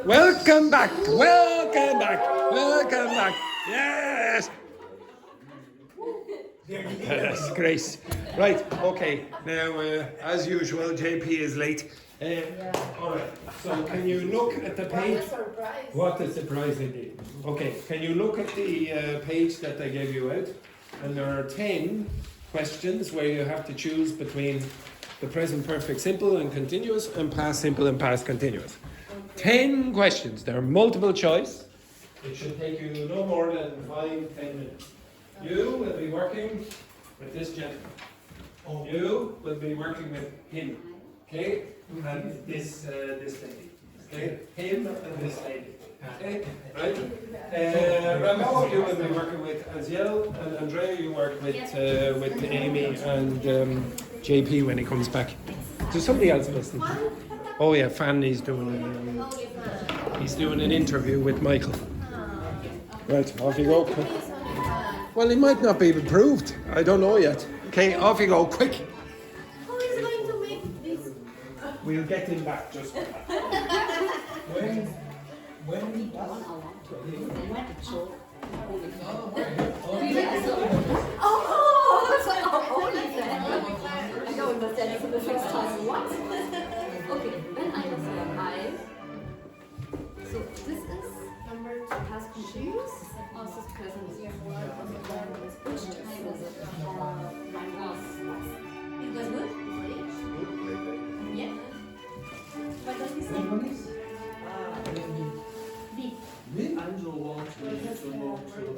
Welcome back. Welcome back. Welcome back. Yes. That's Grace. Right. Okay. Now, as usual, JP is late. All right. So, can you look at the page? What a surprise indeed. Okay. Can you look at the page that I gave you out? And there are 10 questions where you have to choose between the present perfect simple and continuous and past simple and past continuous. 10 questions. They're multiple choice. It should take you no more than 5-10 minutes. You will be working with this gentleman. You will be working with him. Okay? And this lady. Okay? Him and this lady. Okay? Right? Rambo, you will be working with Aziel, and Andrea, you work with Amy and JP when he comes back. There's somebody else listening. Oh yeah, Fan he's doing an interview with Michael. Right, off you go. Well, he might not be approved. I don't know yet. Okay, off you go, quick. Who is going to make this? We'll get him back just for that. I don't understand for the first time. What? Okay, when I was alive. So this is number 2 past continuous. Also present. Which time was it? Mine was. It was good? Yeah. What does he say? Angel wants me to move to the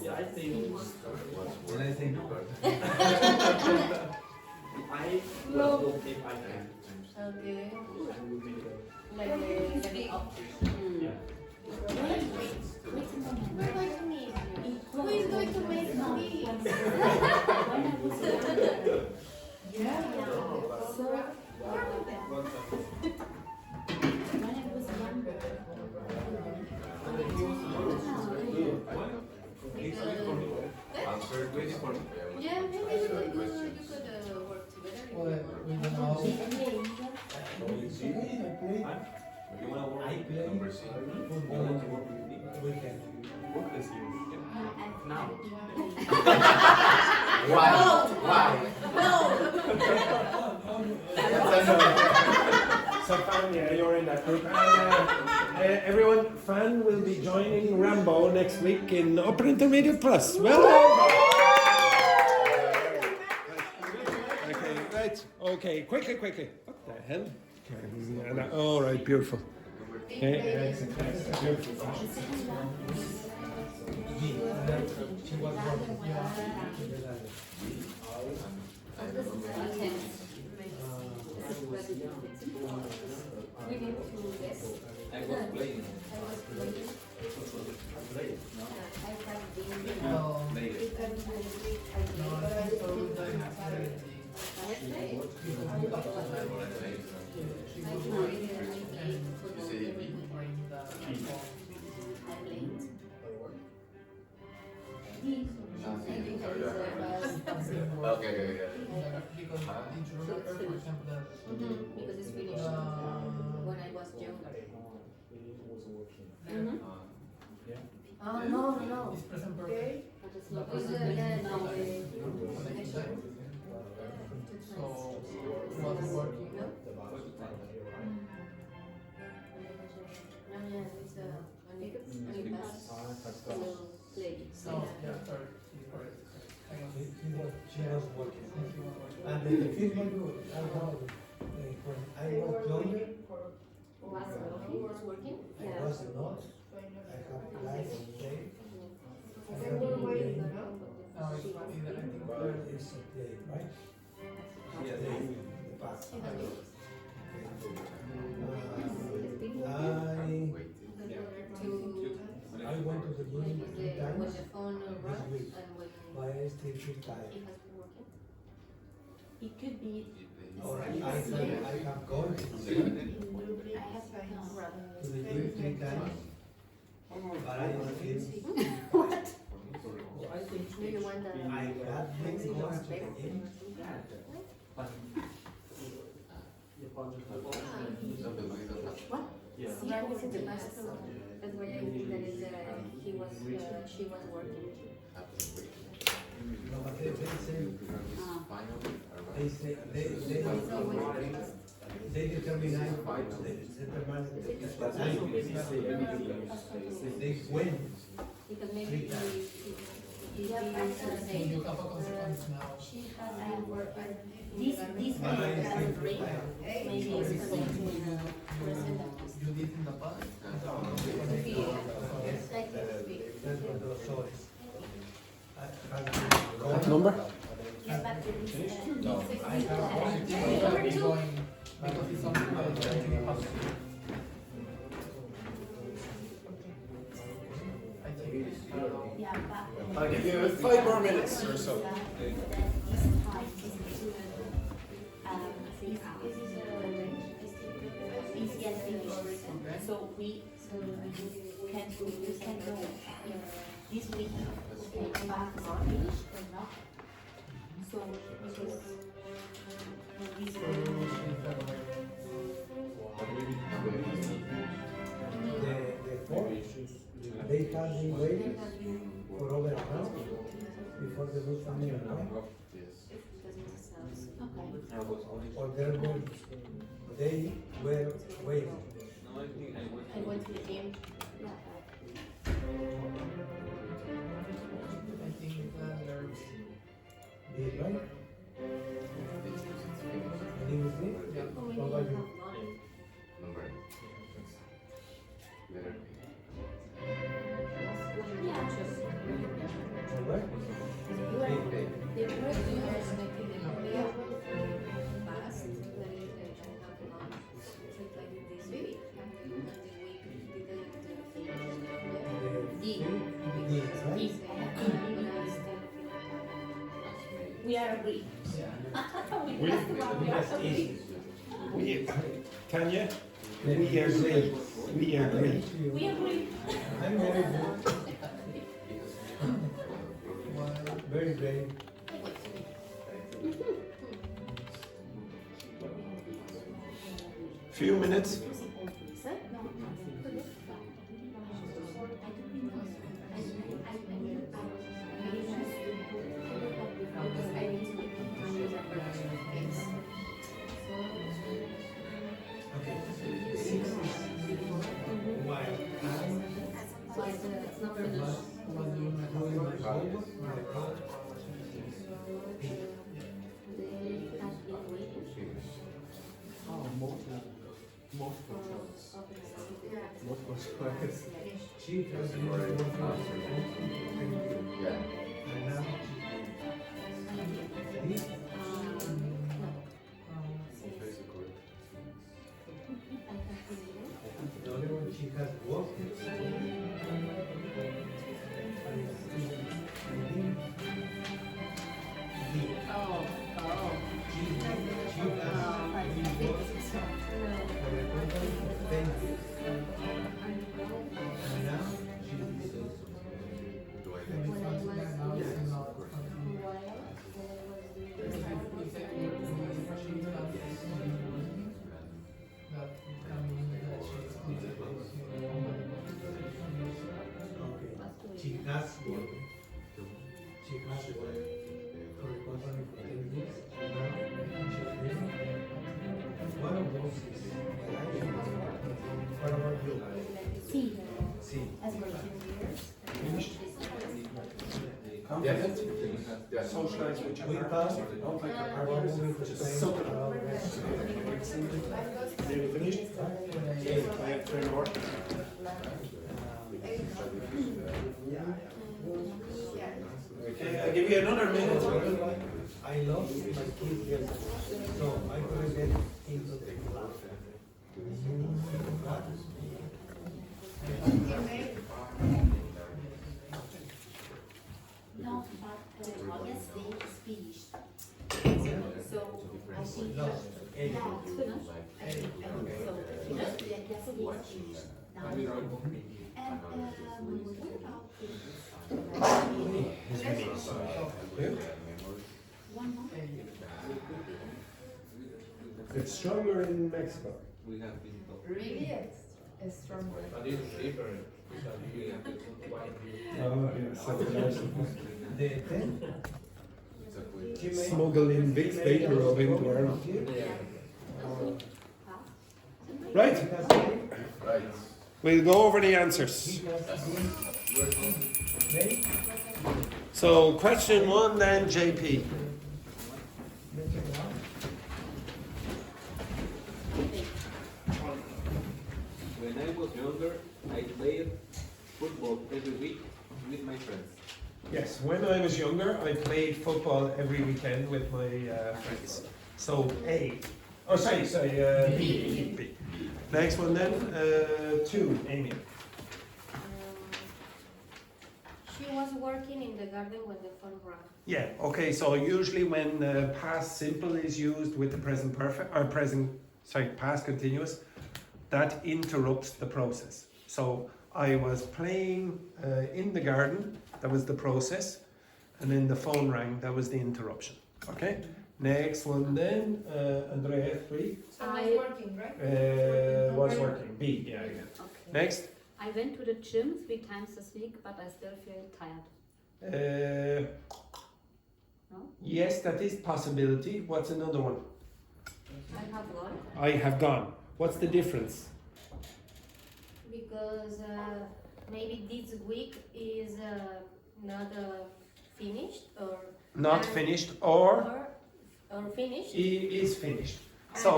yeah, I think. When I think about it. I will if I can. Okay. Like getting up. Yeah. Wait a moment. We're going to meet you. Who is going to make me? Yeah. So, when I was younger. Yeah, maybe you could work together. I play football weekend. What is you? Now. Why? So Fan, yeah, you're in that group. And everyone, Fan will be joining Rambo next week in Upper Intermediate Plus. Well done. Okay, right. Okay, quickly. What the hell? All right, beautiful. Okay, excellent. Beautiful. She was working. We need to guess. I was playing. Okay. Because for example, Because it's finished when I was younger. No. it's present perfect. So was working. So yeah, correct. She was working. And the thing was good. I know when I was younger, He was working? I was not. I have life on day. I have No, to play. I think It's a play, right? Yes. Play in the past. I went to the gym 3 times this week, but I still feel tired. It could be. Or I have gone to the gym 3 times, but I still What? I think Do you want the? I have been going to the gym. But What? Yeah. That was the best. That's why I think that is, she was working. No, but they say, they determine the they win. Because maybe You have a consequence now. this But I think break, maybe it's connected You did in the past. like this. That's what the source. What number? Yeah, but this I have number two. going because it's something that is going to be possible. I think. Yeah, but I'll give you 5 more minutes or so. So we can know if this week we come back or not. So because this The four, they have been waiting for over an hour before the book coming online. Or they were waiting. I went to the game. I think they're Did it right? Anything with me? yeah. What about you? All right? They were expecting the player fast, that is like this week. And the week we are agreed. We are agreed. We, Tanya? We agree. We agree. We agree. I'm very good. Very brave. Few minutes. Okay. 6 is while It's not finished. Was doing my doing my homework. homework, my part, she has been working and now this, the other one she has worked. She has worked. She has worked for the company for 10 years. Now she's leaving. One of those is what about you? See, See. as well as years. Finished? Socialize with your We partners. passed. If they don't like your Our partners, movie to just Spain. suck it. Our rest. Nearly finished? Okay, I have 3 more. Okay, I'll give you another minute. I lost my kids yesterday, so I couldn't get into the class. No, but August day is finished. So I think Lost. yeah, it's finished. I think so. Yes, yes, it's finished now. And what about one more? It's stronger in Mexico. We have been told. Really? It's stronger. But it's cheaper because you have to put white. Oh, yeah, so The 10? Exactly. smuggle in big vapor of into Ireland. Right, Right. we'll go over the answers. So, question 1 then, JP. When I was younger, I played football every week with my friends. Yes, when I was younger, I played football every weekend with my friends. So, A. Oh, sorry, B. B. Next one then, 2, Amy. She was working in the garden when the phone rang. Yeah, okay, so usually when past simple is used with the present perfect, or past continuous, that interrupts the process. So I was playing in the garden, that was the process, and then the phone rang, that was the interruption. Okay, next one then, Andrea, 3. So it's working, right? Was working, B, yeah. Okay. Next. I went to the gym 3 times this week, but I still feel tired. No? Yes, that is possibility. What's another one? I have gone I have gone. What's the difference? because maybe this week is not finished or Not finished or finished. is finished. And So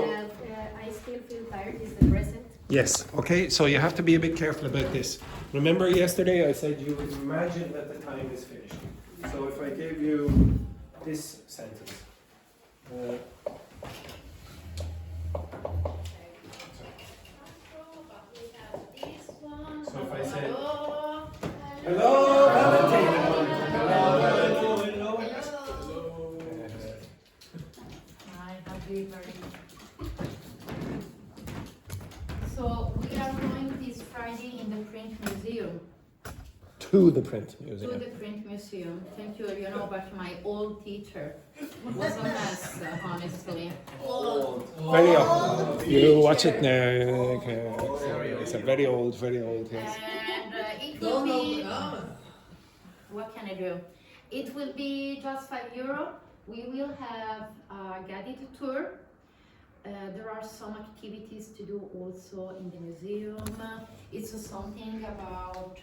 I still feel tired is the present. yes, okay. So you have to be a bit careful about this. Remember yesterday I said you imagine that the time is finished. So if I gave you this sentence. So if I say, hello, Valentina. Hello, Valentina. Hi, happy birthday. So we are going this Friday in the print museum. To the print To museum. the print museum. Thank you. You know, but my old teacher was a mess, honestly. Very old. You watch it now. Okay. It's a very old, yes. And it will be. What can I do? It will be just €5. We will have a guided tour. There are some activities to do also in the museum. It's something about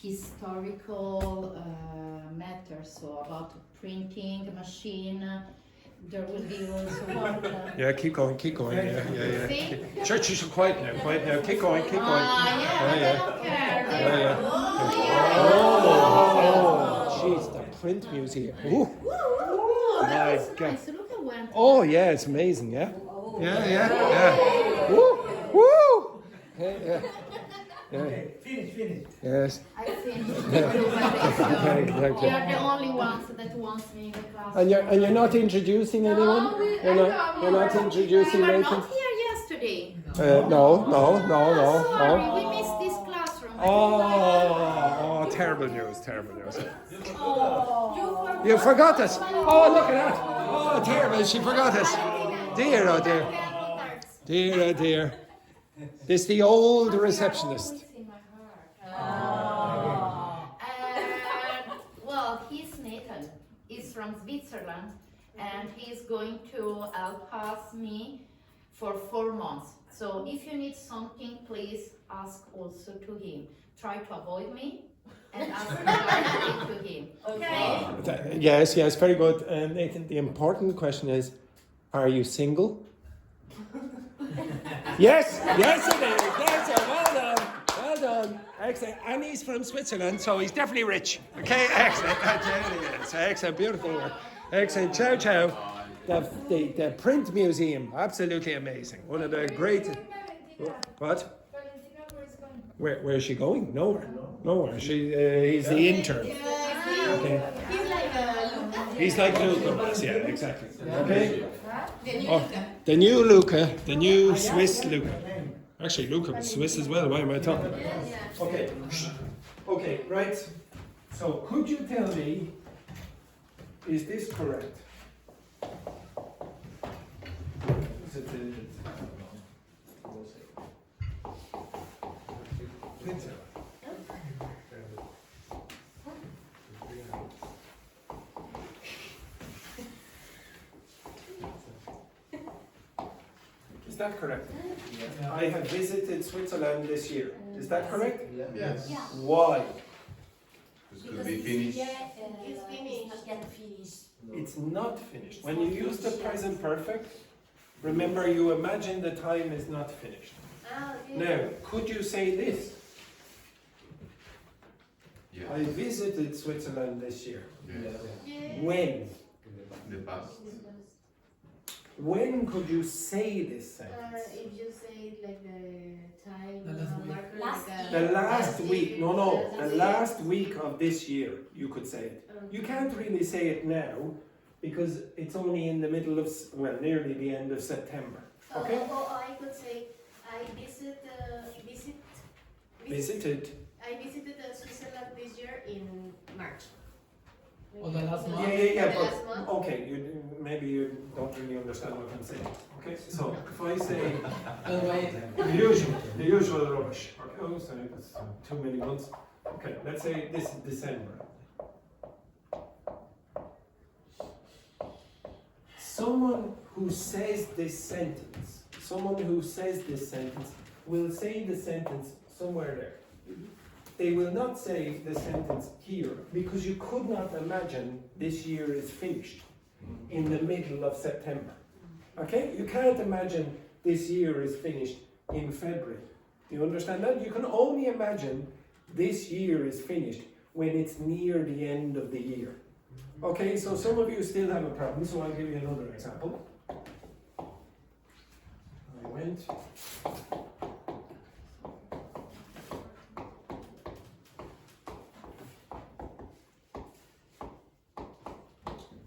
historical matters, so about printing machine. There will be also what? Yeah, keep going. Yeah. See? Church, you should quiet now. Keep going. Yeah, I don't care. Oh, jeez, the print museum. Ooh. Oh, that My was God. nice. Look at one. Oh, yeah, it's amazing, yeah? Yeah. Woo! Yeah. Okay, finish. Yes. I think Exactly. we are the only ones that wants me in the class. And you're not introducing anyone? You're not introducing We were Nathan? not here yesterday. No. Sorry, we missed this classroom. Oh, terrible news. You forgot us. Oh, look at that. Oh, terrible, she forgot us. Dear, oh dear. This is the old receptionist. And, well, he's Nathan. He's from Switzerland. And he's going to help me for 4 months. So if you need something, please ask also to him. Try to avoid me and ask directly to him. Okay? Yes, very good. Nathan, the important question is, are you single? Yes, it is. Well done. Excellent. And he's from Switzerland, so he's definitely rich. Okay, excellent. Beautiful work. Excellent. Ciao. The print museum, absolutely amazing. One of the great. What? Where is she going? Nowhere. He's the intern. Okay. He's like Luca. Yeah, exactly. Okay. The new Luca, the new Swiss Luca. Actually, Luca was Swiss as well. Why am I talking about that? Okay, right. So, could you tell me, is this correct? Is that correct? Yeah. I have visited Switzerland this year. Is that correct? Yes. Yeah. Why? This could be finished. It's finished. Not yet finished. It's not finished. When you use the present perfect, remember you imagine the time is not finished. Now, could you say this? Yes. I visited Switzerland this year. Yes. When? The past. When could you say this sentence? If you say like the time The last week. marker, Last like The last week, no, the last last week of this year, you could say it. You can't really say it now because it's only in the middle of, well, nearly the end of September. Okay? Or I could say I visited Visited. Switzerland this year in March. Or the last month. Yeah, The last month. but okay, maybe you don't really understand what I'm saying. Okay, so if I say the usual rubbish. Okay, oh, sorry, that's too many months. Okay, let's say this is December. Someone who says this sentence will say the sentence somewhere there. They will not say the sentence here because you could not imagine this year is finished in the middle of September. Okay? You can't imagine this year is finished in February. Do you understand that? You can only imagine this year is finished when it's near the end of the year. Okay, so some of you still have a problem, so I'll give you another example. I went.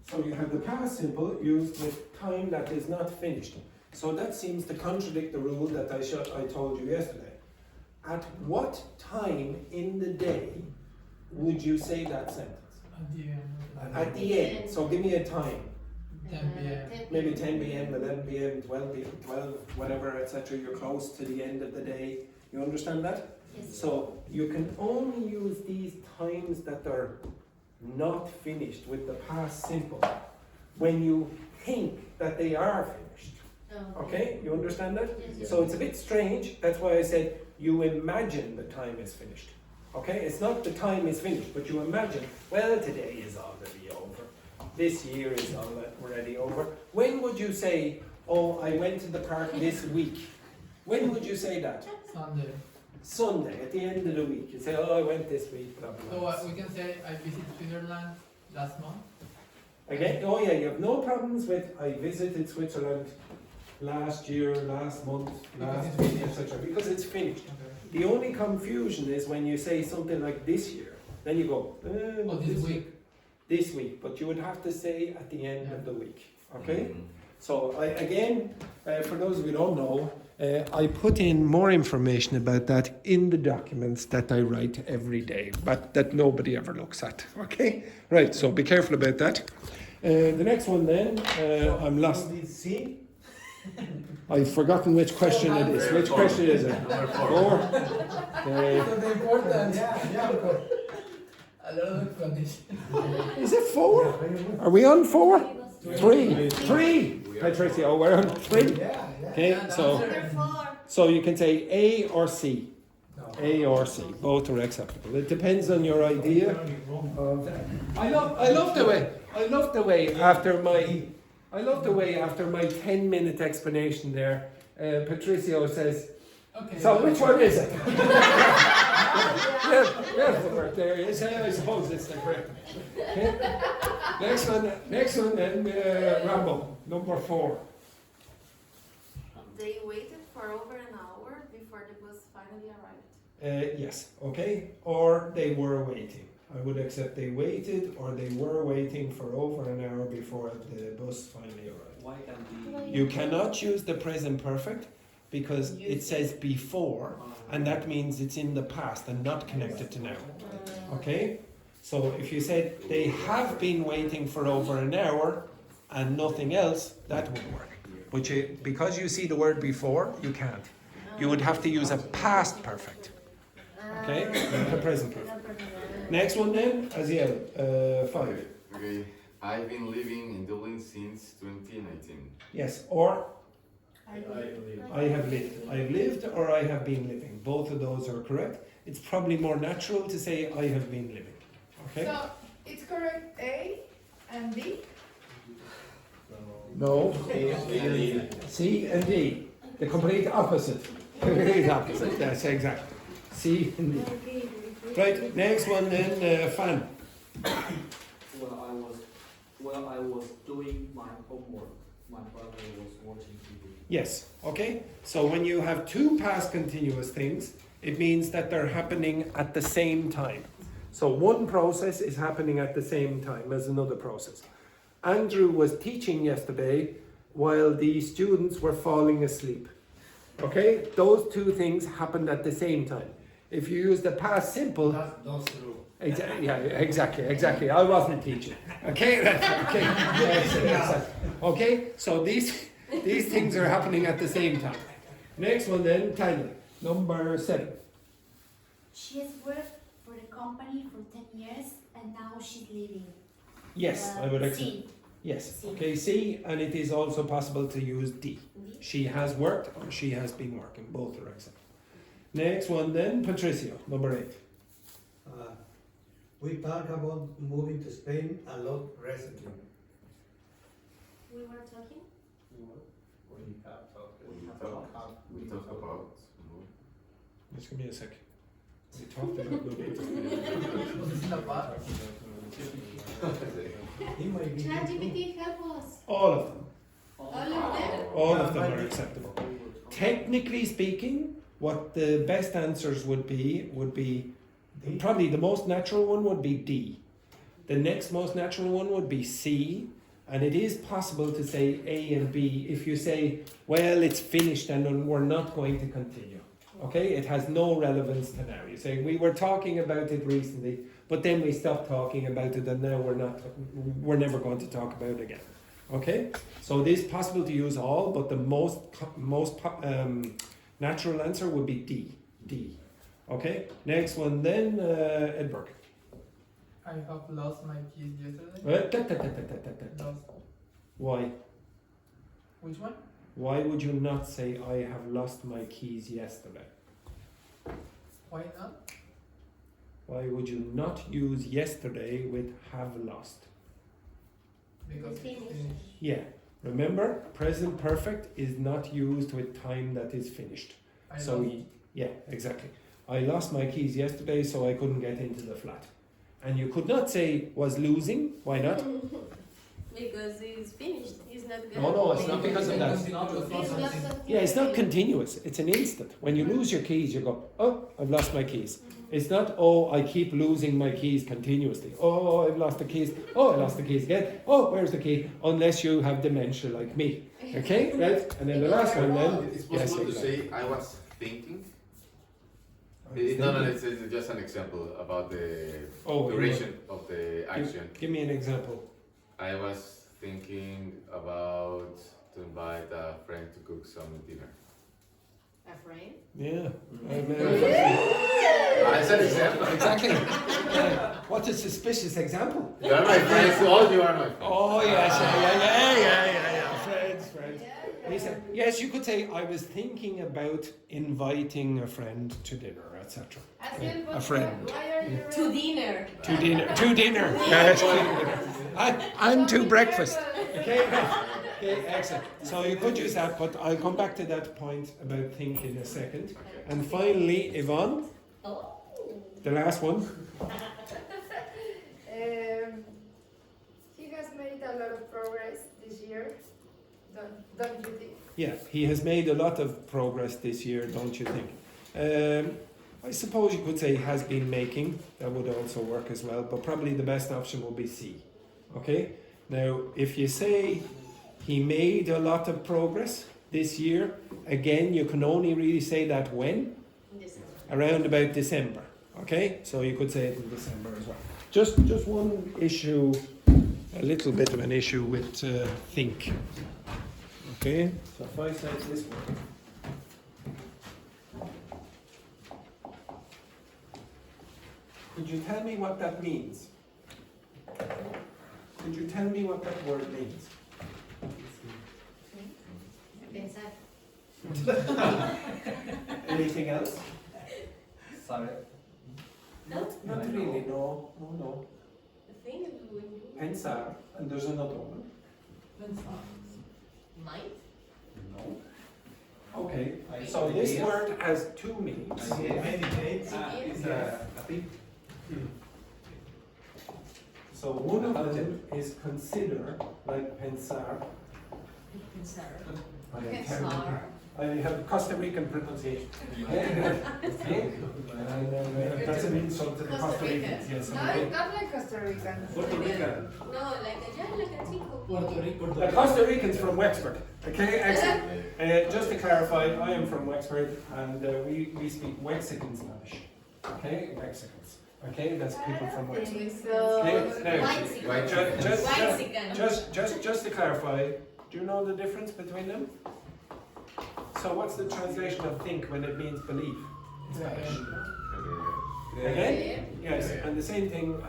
So you have the past simple used with time that is not finished. So that seems to contradict the rule that I told you yesterday. At what time in the day would you say that sentence? At the end. At the end. So give me a time. 10 p.m. Maybe 10 p.m., 11 p.m., 12 p.m., 12, whatever, etc. You're close to the end of the day. You understand that? Yes. So you can only use these times that are not finished with the past simple when you think that they are finished. Okay? You understand that? Yes. So it's a bit strange. That's why I said you imagine the time is finished. Okay? It's not the time is finished, but you imagine, well, today is already over. This year is already over. When would you say, oh, I went to the park this week? When would you say that? Sunday. Sunday, at the end of the week. You say, oh, I went this week, blah, blah, So blah. we can say I visited Switzerland last month. Again, oh yeah, you have no problems with I visited Switzerland last year, last month, last week, etc. Because it's finished. Okay. The only confusion is when you say something like this year, then you go, Oh, this week. This week, but you would have to say at the end of the week. Okay? Mm. So for those of you who don't know, I put in more information about that in the documents that I write every day, but that nobody ever looks at. Okay? Right, so be careful about that. The next one then, I'm lost. See? I've forgotten which question it is. Which question is it? Number 4. 4. So the important. Yeah, of course. A lot of explanation. Is it 4? Are we on 4? 3. 3. Patricia, oh, we're on 3. Yeah. Okay, so you can say A or C. A or C, both are acceptable. It depends on your idea of that. I love the way after my 10-minute explanation there, Patricio says, Okay. so which one is it? Yes, Robert, there he is. I suppose it's the correct one. Okay. Next one then, Rambo, number 4. They waited for over an hour before the bus finally arrived. Yes, okay, or they were waiting. I would accept they waited or they were waiting for over an hour before the bus finally arrived. Why can't You cannot use the present perfect because it says before and that means it's in the past and not connected to now. Okay? So if you said they have been waiting for over an hour and nothing else, that would work. but because you see the word before, you can't. You would have to use a past perfect. Okay, not a present perfect. Next one then, Aziel, 5. Okay, I've been living in Dublin since 2019. Yes, or I believe. I have lived. I have lived or I have been living. Both of those are correct. It's probably more natural to say I have been living. Okay? So it's correct A and B. No. C and D. The complete opposite. Complete opposite. That's exactly. C and D. Right, next one then, Fan. While I was doing my homework, my brother was watching TV. Yes, okay? So when you have two past continuous things, it means that they're happening at the same time. So one process is happening at the same time as another process. Andrew was teaching yesterday while the students were falling asleep. Okay? Those two things happened at the same time. If you use the past simple... That's true. Exactly. I wasn't teaching. Okay? Okay. Yes. Okay? So these things are happening at the same time. Next one then, Tanya, number 7. She has worked for the company for 10 years and now she's leaving. Yes, I would accept. C. Yes. C. Okay, C, and it is also possible to use D. She has worked or she has been working. Both are accepted. Next one then, Patricio, number 8. We talk about moving to Spain a lot recently. We were talking. We talk about. Just give me a second. We talked about moving. Was this in a bar? He might be ChatGPT, help us. All of them. All of them. All of them are acceptable. Technically speaking, what the best answers would be probably the most natural one would be D. The next most natural one would be C. And it is possible to say A and B if you say, well, it's finished and we're not going to continue. Okay? It has no relevance to now. You say, we were talking about it recently, but then we stopped talking about it and now we're never going to talk about it again. Okay? So it is possible to use all, but the most natural answer would be D. Okay? Next one then, Edberg. I have lost my keys yesterday. Lost. Why? Which one? Why would you not say I have lost my keys yesterday? Why not? Why would you not use yesterday with have lost? Because Finished. it's finished. Yeah. Remember, present perfect is not used with time that is finished. I So lost. yeah, exactly. I lost my keys yesterday, so I couldn't get into the flat. And you could not say was losing. Why not? Because he's finished. He's not good. No, it's not because of that. He's not Yeah, it's not continuous. It's an instant. When you lose your keys, you go, oh, I've lost my keys. It's not, oh, I keep losing my keys continuously. Oh, I've lost the keys. Oh, I lost the keys again. Oh, where's the key? Unless you have dementia like me. Okay, right? And then the last one then. It's possible to exactly. say I was thinking. No, it's just an example about the duration of the action. Give me an example. I was thinking about to invite a friend to cook some dinner. A friend? Yeah. It's an example. Exactly. What a suspicious example. You are my friends. All you are my friends. Oh, yes. Yeah. Friends. He said, yes, you could say, I was thinking about inviting a friend to dinner, etc. Aziel, A friend. why are you to dinner? To dinner. Yes, to dinner. And to breakfast. Okay, excellent. So you could use that, but I'll come back to that point about think in a second. And finally, Yvonne, the last one. He has made a lot of progress this year. Don't you think? Yeah, he has made a lot of progress this year, don't you think? I suppose you could say has been making. That would also work as well, but probably the best option would be C. Okay? Now, if you say he made a lot of progress this year, again, you can only really say that when? Around about December. Okay? So you could say it in December as well. Just one issue, a little bit of an issue with think. Okay, so if I say this word, could you tell me what that means? Could you tell me what that word means? Anything else? Sorry. No? Not really, no. The thing is when you Pensar, and there's another one. might. No. Okay, so this word has two meanings. Meditate. I think. So one of them is consider, like pensar. I have Costa Rican pronunciation. That's an insult to the Costa Ricans. Yes. No, Okay. it's not like Costa Rican. Puerto Rican. No, like a chico. Puerto Rico. The Costa Ricans from Wexford. Okay, excellent. Just to clarify, I am from Wexford, and we speak Mexican Spanish. Okay, Mexicans. Okay, that's people from Wexford. Okay, now, just to clarify, do you know the difference between them? So what's the translation of think when it means believe? Again? Yes, and the same thing,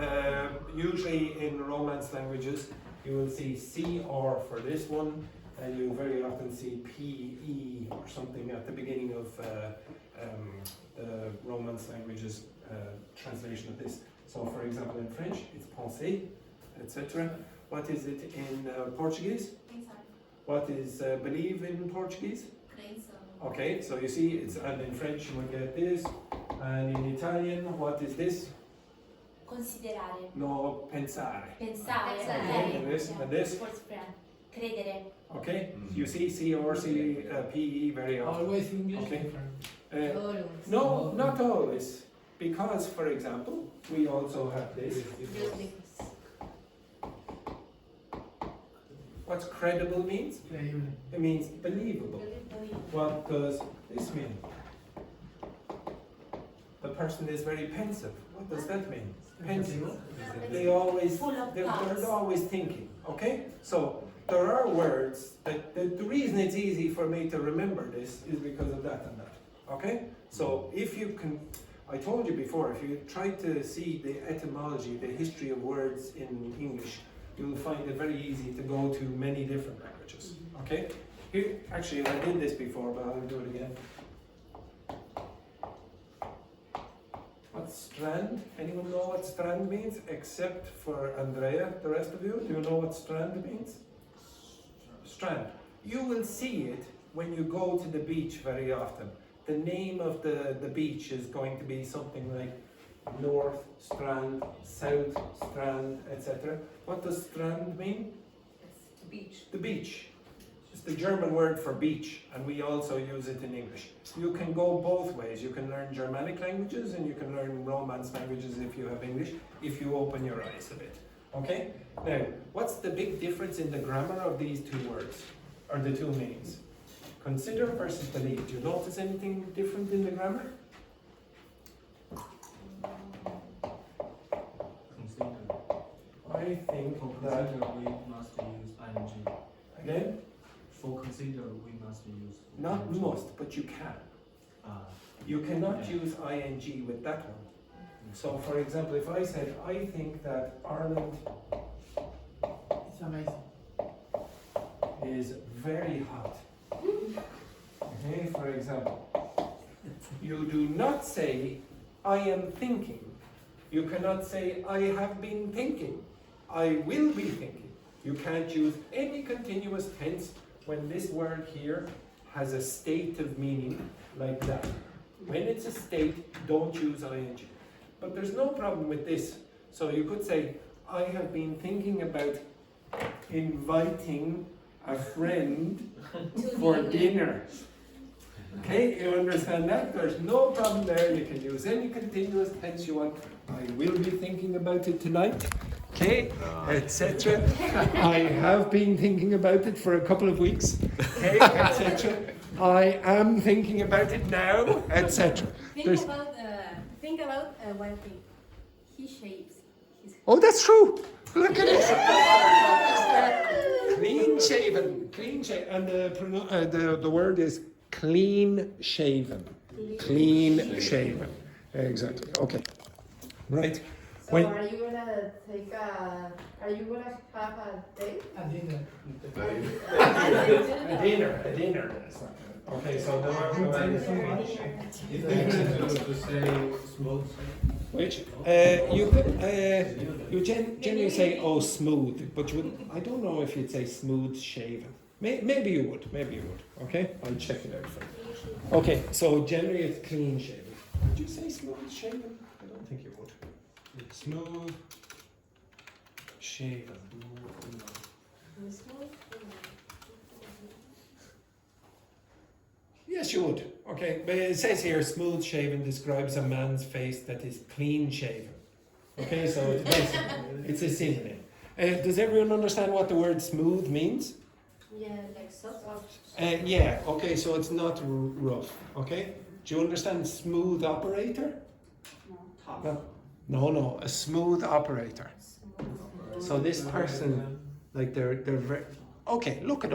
usually in Romance languages, you will see CR for this one, and you very often see PE or something at the beginning of the Romance languages translation of this. So for example in French, it's penser, etc. What is it in Portuguese? What is believe in Portuguese? Okay, so you see, and in French you will get this, and in Italian, what is this? Considerare. No, pensare. Pensare. Okay, and this? Credere. Okay, you see C or C, PE very often. Always English. Okay. Different. No, not always, because for example, we also have this. What's credible means? It means believable. What does this mean? The person is very pensive. What does that mean? Pensive. They're always thinking. Okay? So there are words that the reason it's easy for me to remember this is because of that and that. Okay? So if you can, I told you before, if you try to see the etymology, the history of words in English, you'll find it very easy to go to many different languages. Okay? Here, actually, I did this before, but I'll do it again. What's strand? Anyone know what strand means? Except for Andrea, the rest of you. Do you know what strand means? Strand. You will see it when you go to the beach very often. The name of the beach is going to be something like North Strand, South Strand, etc. What does strand mean? It's the beach. The beach. It's the German word for beach, and we also use it in English. You can go both ways. You can learn Germanic languages and you can learn Romance languages if you have English, if you open your eyes a bit. Okay? Now, what's the big difference in the grammar of these two words, or the two meanings? Consider versus believe. Do you notice anything different in the grammar? I think For that... consider, we must use ing. Again? For consider, we must use. Not must, but you can. You cannot use ing with that one. So for example, if I said, I think that Ireland It's amazing. is very hot. Okay, for example, you do not say, I am thinking. You cannot say, I have been thinking. I will be thinking. You can't use any continuous tense when this word here has a state of meaning like that. When it's a state, don't use ing. But there's no problem with this. So you could say, I have been thinking about inviting a friend for dinner. Okay, you understand that? There's no problem there. You can use any continuous tense you want. I will be thinking about it tonight. Okay, etc. I have been thinking about it for a couple of weeks. Okay, etc. I am thinking about it now, etc. Think about one thing. He shaves his. Oh, that's true. Look at it. Clean shaven. Clean shaven. And the word is clean shaven. Clean shaven. Exactly. Okay. Right. So are you gonna take are you gonna have a date? A dinner. A dinner. Okay, so the word Is it different to say smooth? which you generally say smooth, but I don't know if you'd say smooth shaven. Maybe you would. Okay, I'll check it out for you. Okay, so generally it's clean shaven. Would you say smooth shaven? I don't think you would. Smooth shaven. Yes, you would. Okay, but it says here smooth shaven describes a man's face that is clean shaven. Okay, so it's a synonym. Does everyone understand what the word smooth means? Yeah, like soft. Yeah, okay, so it's not rough. Okay, do you understand smooth operator? No, a smooth operator. So this person, like they're very. Okay, look it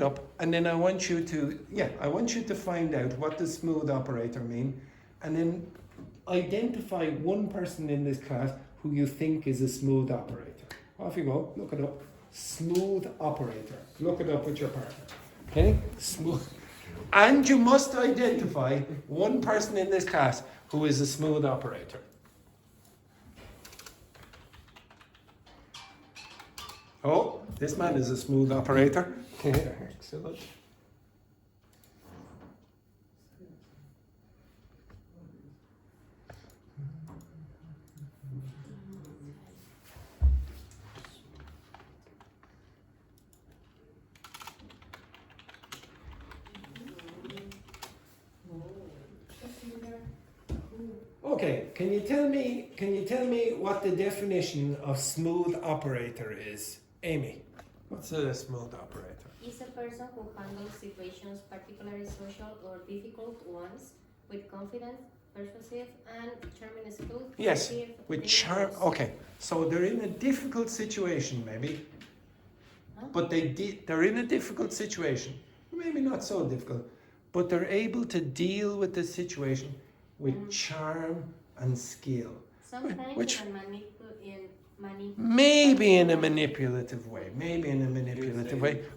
up, and then I want you to find out what does smooth operator mean, and then identify one person in this class who you think is a smooth operator. Off you go, look it up. Smooth operator. Look it up with your partner. Okay? Smooth. And you must identify one person in this class who is a smooth operator. Oh, this man is a smooth operator. Excellent. Okay, can you tell me what the definition of smooth operator is? Amy, what's a smooth operator? Is a person who handles situations, particularly social or difficult ones, with confidence, persuasive, and charming skill. Yes, with charm. Okay, so they're in a difficult situation, maybe. But they're in a difficult situation. Maybe not so difficult, but they're able to deal with the situation with charm and skill. Sometimes Which maybe in a manipulative way.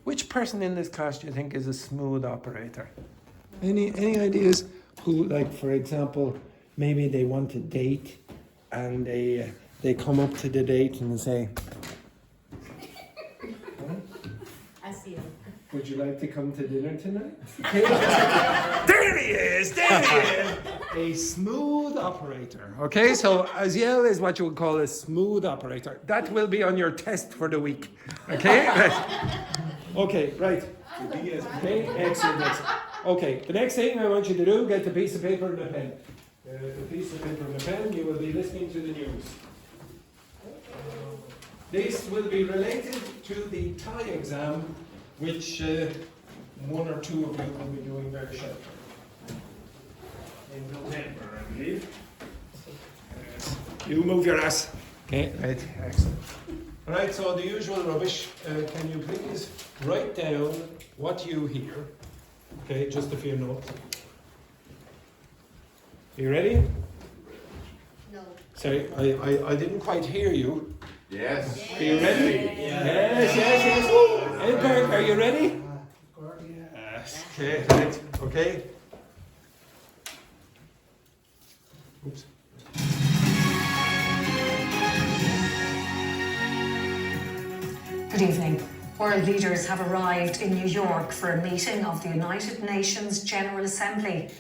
Which person in this class do you think is a smooth operator? Any ideas? Who, like, for example, maybe they want to date, and they come up to the date and say, Aziel. "Would you like to come to dinner tonight?" There he is. A smooth operator. Okay, so Aziel is what you would call a smooth operator. That will be on your test for the week. Okay? Okay, right. Okay, excellent. Okay, the next thing I want you to do, get the piece of paper and a pen. The piece of paper and a pen, you will be listening to the news. This will be related to the Thai exam, which one or two of you will be doing very shortly. In November, I believe. You move your ass. Okay, right, excellent. All right, so the usual rubbish. Can you please write down what you hear? Okay, just a few notes. Are you ready? No. Sorry, I didn't quite hear you. Yes. Are you ready? Yes. Edberg, are you ready? Yes. Okay, right. Okay. Oops. Good evening. World leaders have arrived in New York for a meeting of the United Nations General Assembly.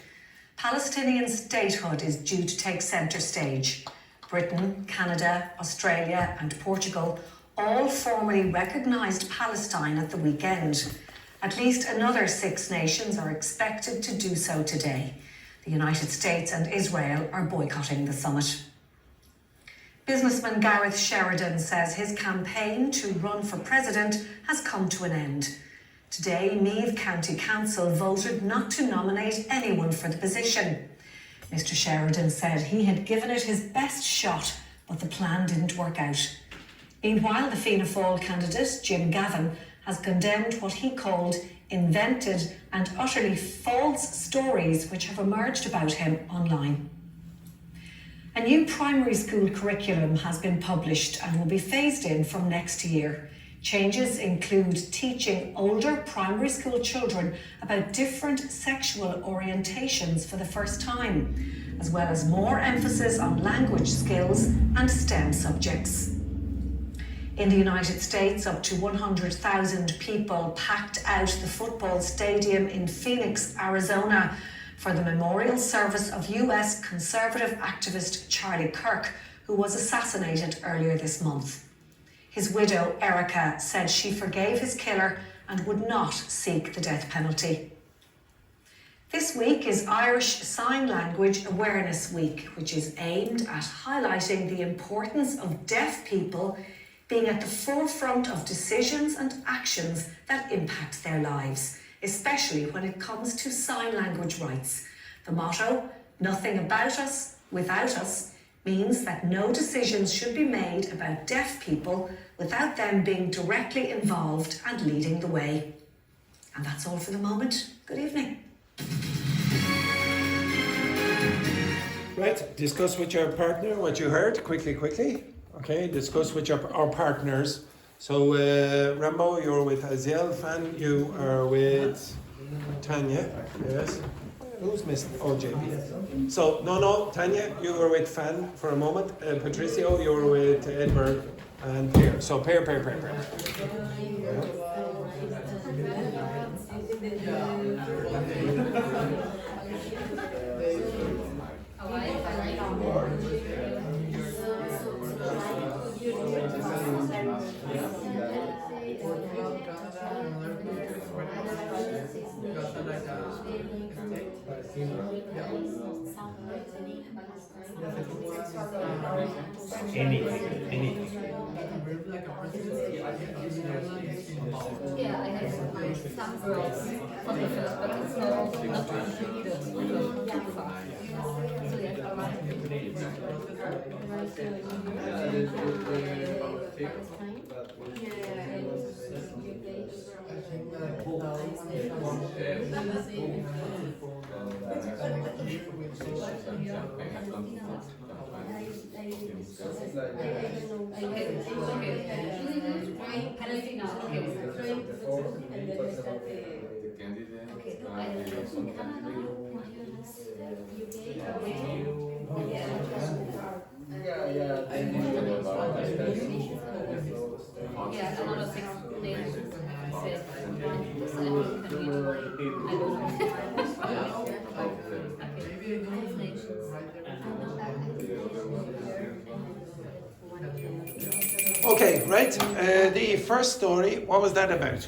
Palestinian statehood is due to take centre stage. Britain, Canada, Australia and Portugal all formally recognised Palestine at the weekend. At least another 6 nations are expected to do so today. The United States and Israel are boycotting the summit. Businessman Gareth Sheridan says his campaign to run for president has come to an end. Today, Meath County Council voted not to nominate anyone for the position. Mr. Sheridan said he had given it his best shot, but the plan didn't work out. Meanwhile, the Fianna Fáil candidate, Jim Gavin, has condemned what he called invented and utterly false stories which have emerged about him online. A new primary school curriculum has been published and will be phased in from next year. Changes include teaching older primary school children about different sexual orientations for the first time, as well as more emphasis on language skills and STEM subjects. In the United States, up to 100,000 people packed out the football stadium in Phoenix, Arizona, for the memorial service of US conservative activist Charlie Kirk, who was assassinated earlier this month. His widow, Erica, said she forgave his killer and would not seek the death penalty. This week is Irish Sign Language Awareness Week, which is aimed at highlighting the importance of deaf people being at the forefront of decisions and actions that impact their lives, especially when it comes to sign language rights. The motto, "Nothing about us without us," means that no decisions should be made about deaf people without them being directly involved and leading the way. And that's all for the moment. Good evening. Right, discuss with your partner what you heard, quickly. Okay, discuss with our partners. So, Rambo, you're with Aziel, Fan, you are with Tanya, yes. Who's missing? Oh, JP. So, no, Tanya, you were with Fan for a moment. Patricio, you were with Edward and Pear. So, Pear. Anything. Yeah, I have some girls from the first, but it's not too far. So Okay, right. The first story, what was that about?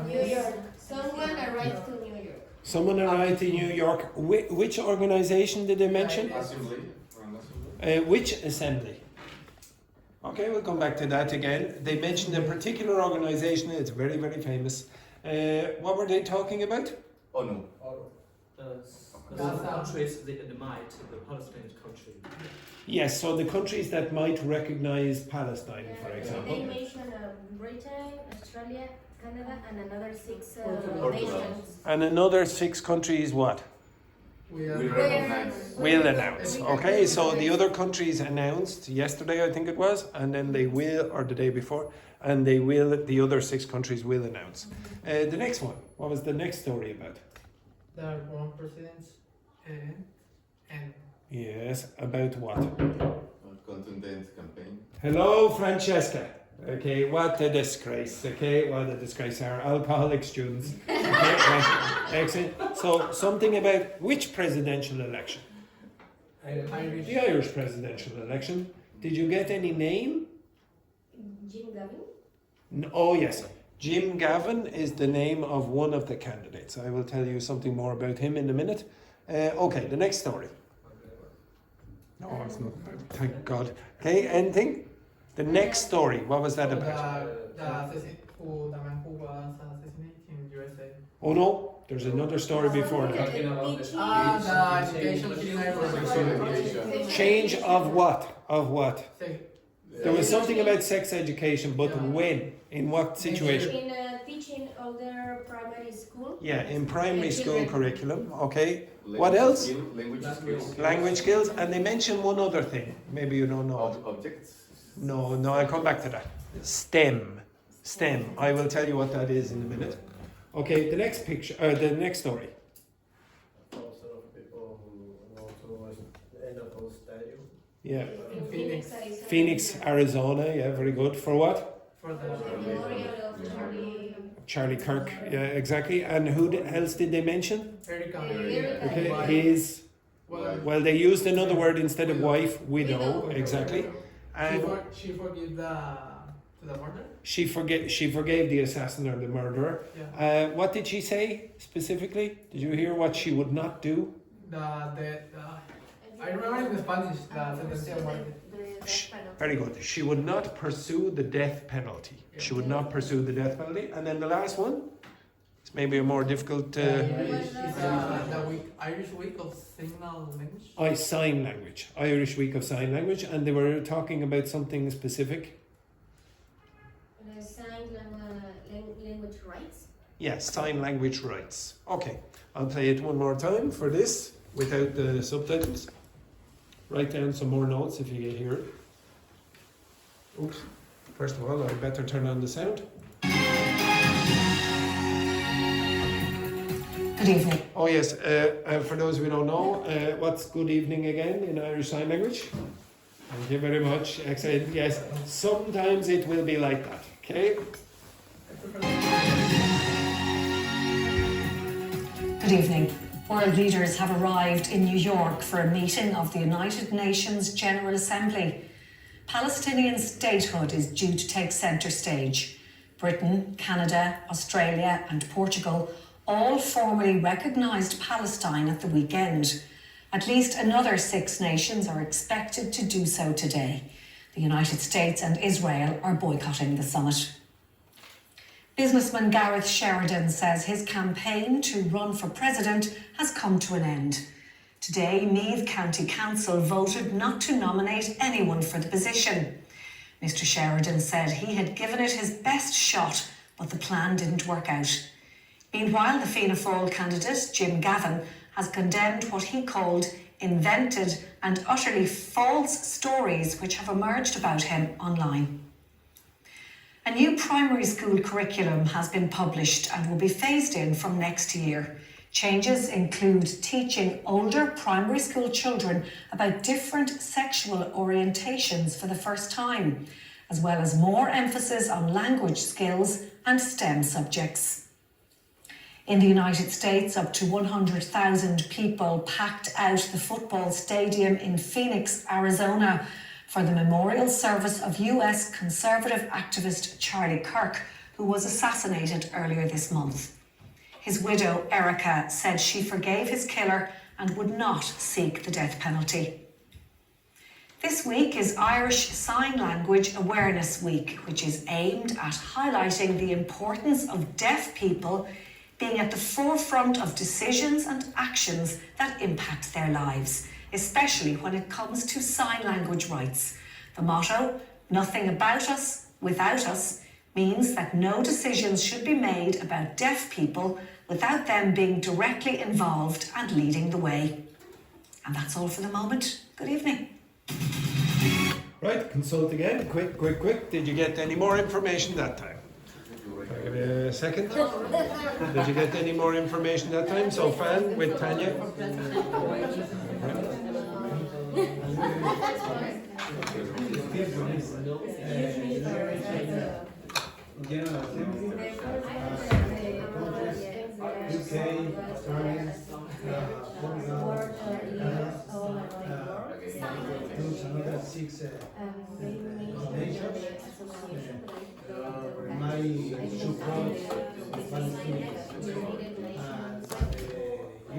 New York. Someone arrived to New York. Someone arrived in New York. Which organization did they mention? Assembly. Which assembly? Okay, we'll come back to that again. They mentioned a particular organization. It's very, very famous. What were they talking about? Oh no. The countries that might, the Palestinian country. Yes, so the countries that might recognize Palestine, for example. They mentioned Britain, Australia, Canada, and another 6 nations. And another 6 countries what? Will announce. Okay, so the other countries announced yesterday, I think it was, and then they will, or the day before, and they will, the other 6 countries will announce. The next one, what was the next story about? The wrong presidents and Yes, about what? Contundent campaign. Hello, Francesca. Okay, what a disgrace. Okay, what a disgrace. Our alcoholic students. Okay, right. Excellent. So, something about which presidential election? Irish. The Irish presidential election. Did you get any name? Jim Gavin? Oh, yes. Jim Gavin is the name of one of the candidates. I will tell you something more about him in a minute. Okay, the next story. No, it's not. Thank God. Okay, anything? The next story. What was that about? The man who was assassinated in USA. Oh no, there's another story before that. The education. Change of what? Of what? There was something about sex education, but when? In what situation? In teaching older primary school. Yeah, in primary school curriculum, okay. Language What else? Language skills. Language skills, and they mentioned one other thing. Maybe you don't know it. Objects. No, I'll come back to that. STEM. I will tell you what that is in a minute. Okay, the next picture, the next story. Also people who go to the end of the stadium. Yeah. In Phoenix, Arizona. Phoenix, Arizona. Yeah, very good. For what? For the Memorial of Charlie Kirk. Yeah, exactly. And who else did they mention? Erica. Okay, his. Well, they used another word instead of wife, widow. Exactly. And She forgave the murder? she forgave the assassin or the murderer. Yeah. What did she say specifically? Did you hear what she would not do? I remember in Spanish the sentence of muerte. Very good. She would not pursue the death penalty. She would not pursue the death penalty. And then the last one, it's maybe a more difficult. The Irish week of signal language. Sign language. Irish week of sign language, and they were talking about something specific. Sign language rights. Yes, sign language rights. Okay, I'll play it one more time for this without the subtitles. Write down some more notes if you hear it. Oops. First of all, I better turn on the sound. Good evening. Oh yes, for those who don't know, what's good evening again in Irish Sign Language? Thank you very much. Excellent. Yes, sometimes it will be like that. Okay. Good evening. World leaders have arrived in New York for a meeting of the United Nations General Assembly. Palestinian statehood is due to take centre stage. Britain, Canada, Australia and Portugal all formally recognised Palestine at the weekend. At least another 6 nations are expected to do so today. The United States and Israel are boycotting the summit. Businessman Gareth Sheridan says his campaign to run for president has come to an end. Today, Meath County Council voted not to nominate anyone for the position. Mr. Sheridan said he had given it his best shot, but the plan didn't work out. Meanwhile, the Fianna Fáil candidate, Jim Gavin, has condemned what he called invented and utterly false stories which have emerged about him online. A new primary school curriculum has been published and will be phased in from next year. Changes include teaching older primary school children about different sexual orientations for the first time, as well as more emphasis on language skills and STEM subjects. In the United States, up to 100,000 people packed out the football stadium in Phoenix, Arizona, for the memorial service of US conservative activist Charlie Kirk, who was assassinated earlier this month. His widow, Erica, said she forgave his killer and would not seek the death penalty. This week is Irish Sign Language Awareness Week, which is aimed at highlighting the importance of deaf people being at the forefront of decisions and actions that impact their lives, especially when it comes to sign language rights. The motto, "Nothing about us without us," means that no decisions should be made about deaf people without them being directly involved and leading the way. And that's all for the moment. Good evening. Right, consult again. Quick. Did you get any more information that time? Give me a second. Did you get any more information that time? So, Fan with Tanya. General Assembly, UK, Australia, Portugal, plus another 6 nations. My support the Palestinians and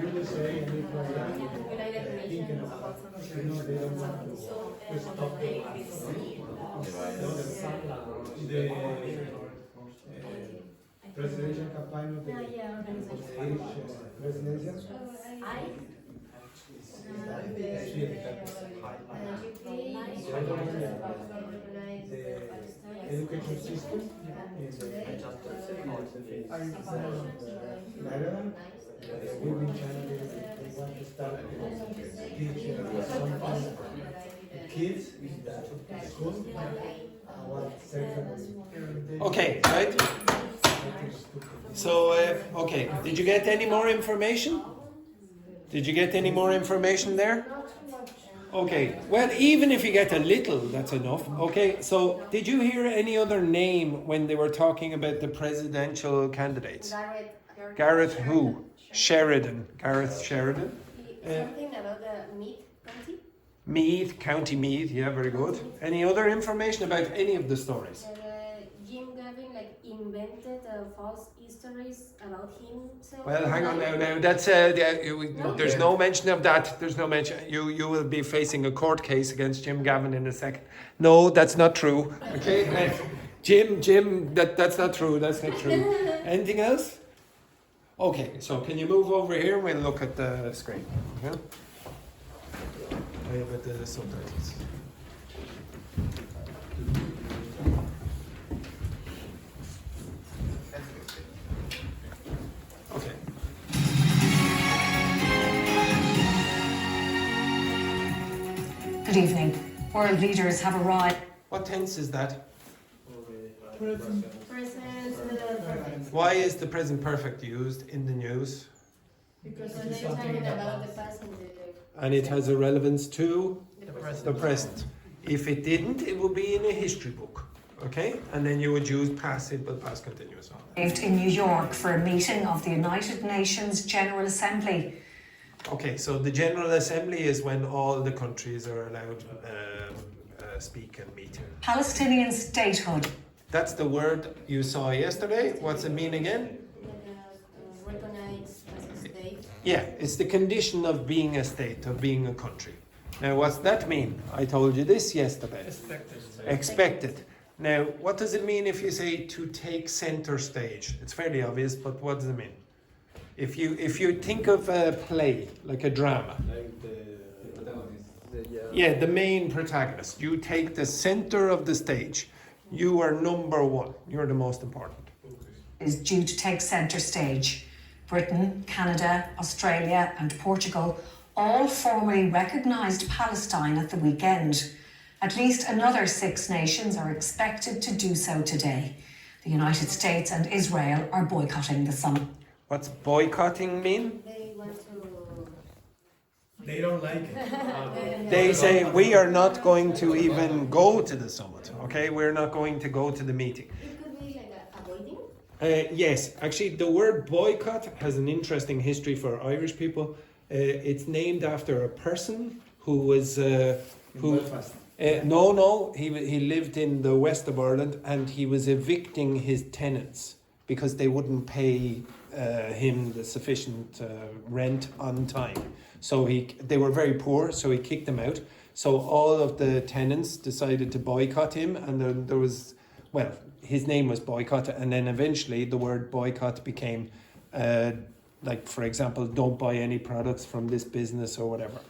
USA and Israel thinking about, they don't want to stop the presidential campaign of the Irish presidencial. education system in Ireland. We've been trying to want to start teaching something kids in the school. Okay, right? So, okay, did you get any more information? Did you get any more information there? Okay, well, even if you get a little, that's enough. Okay, so did you hear any other name when they were talking about the presidential candidates? Gareth who? Sheridan. Gareth Sheridan. Something about the Meath County? Meath, County Meath, yeah, very good. Any other information about any of the stories? Jim Gavin invented false histories about himself. Well, hang on now. That's there's no mention of that. There's no mention. You will be facing a court case against Jim Gavin in a second. No, that's not true. Okay, Jim, that's not true. That's not true. Anything else? Okay, so can you move over here and we'll look at the screen? Okay. About the subtitles. Okay. Good evening. World leaders have arrived. What tense is that? Present. Why is the present perfect used in the news? Because they're talking about the past and the And it has a relevance to the present. If it didn't, it would be in a history book. Okay? And then you would use past simple, past continuous. Arrived in New York for a meeting of the United Nations General Assembly. Okay, so the General Assembly is when all the countries are allowed speak and meet. Palestinian statehood. That's the word you saw yesterday. What's it mean again? Recognized as a state. Yeah, it's the condition of being a state, of being a country. Now, what's that mean? I told you this yesterday. Expected. Now, what does it mean if you say to take center stage? It's fairly obvious, but what does it mean? If you think of a play, like a drama. Like the protagonist. Yeah, the main protagonist. You take the center of the stage. You are number one. You're the most important. Is due to take centre stage. Britain, Canada, Australia and Portugal all formally recognised Palestine at the weekend. At least another 6 nations are expected to do so today. The United States and Israel are boycotting the summit. What's boycotting mean? They want to... They don't like it. They say we are not going to even go to the summit. Okay, we're not going to go to the meeting. It could be like avoiding? Yes, actually, the word boycott has an interesting history for Irish people. It's named after a person who was he lived in the west of Ireland and he was evicting his tenants because they wouldn't pay him the sufficient rent on time. So they were very poor, so he kicked them out. So all of the tenants decided to boycott him, and then there was, well, his name was Boycott, and then eventually the word boycott became, like, for example, don't buy any products from this business or whatever.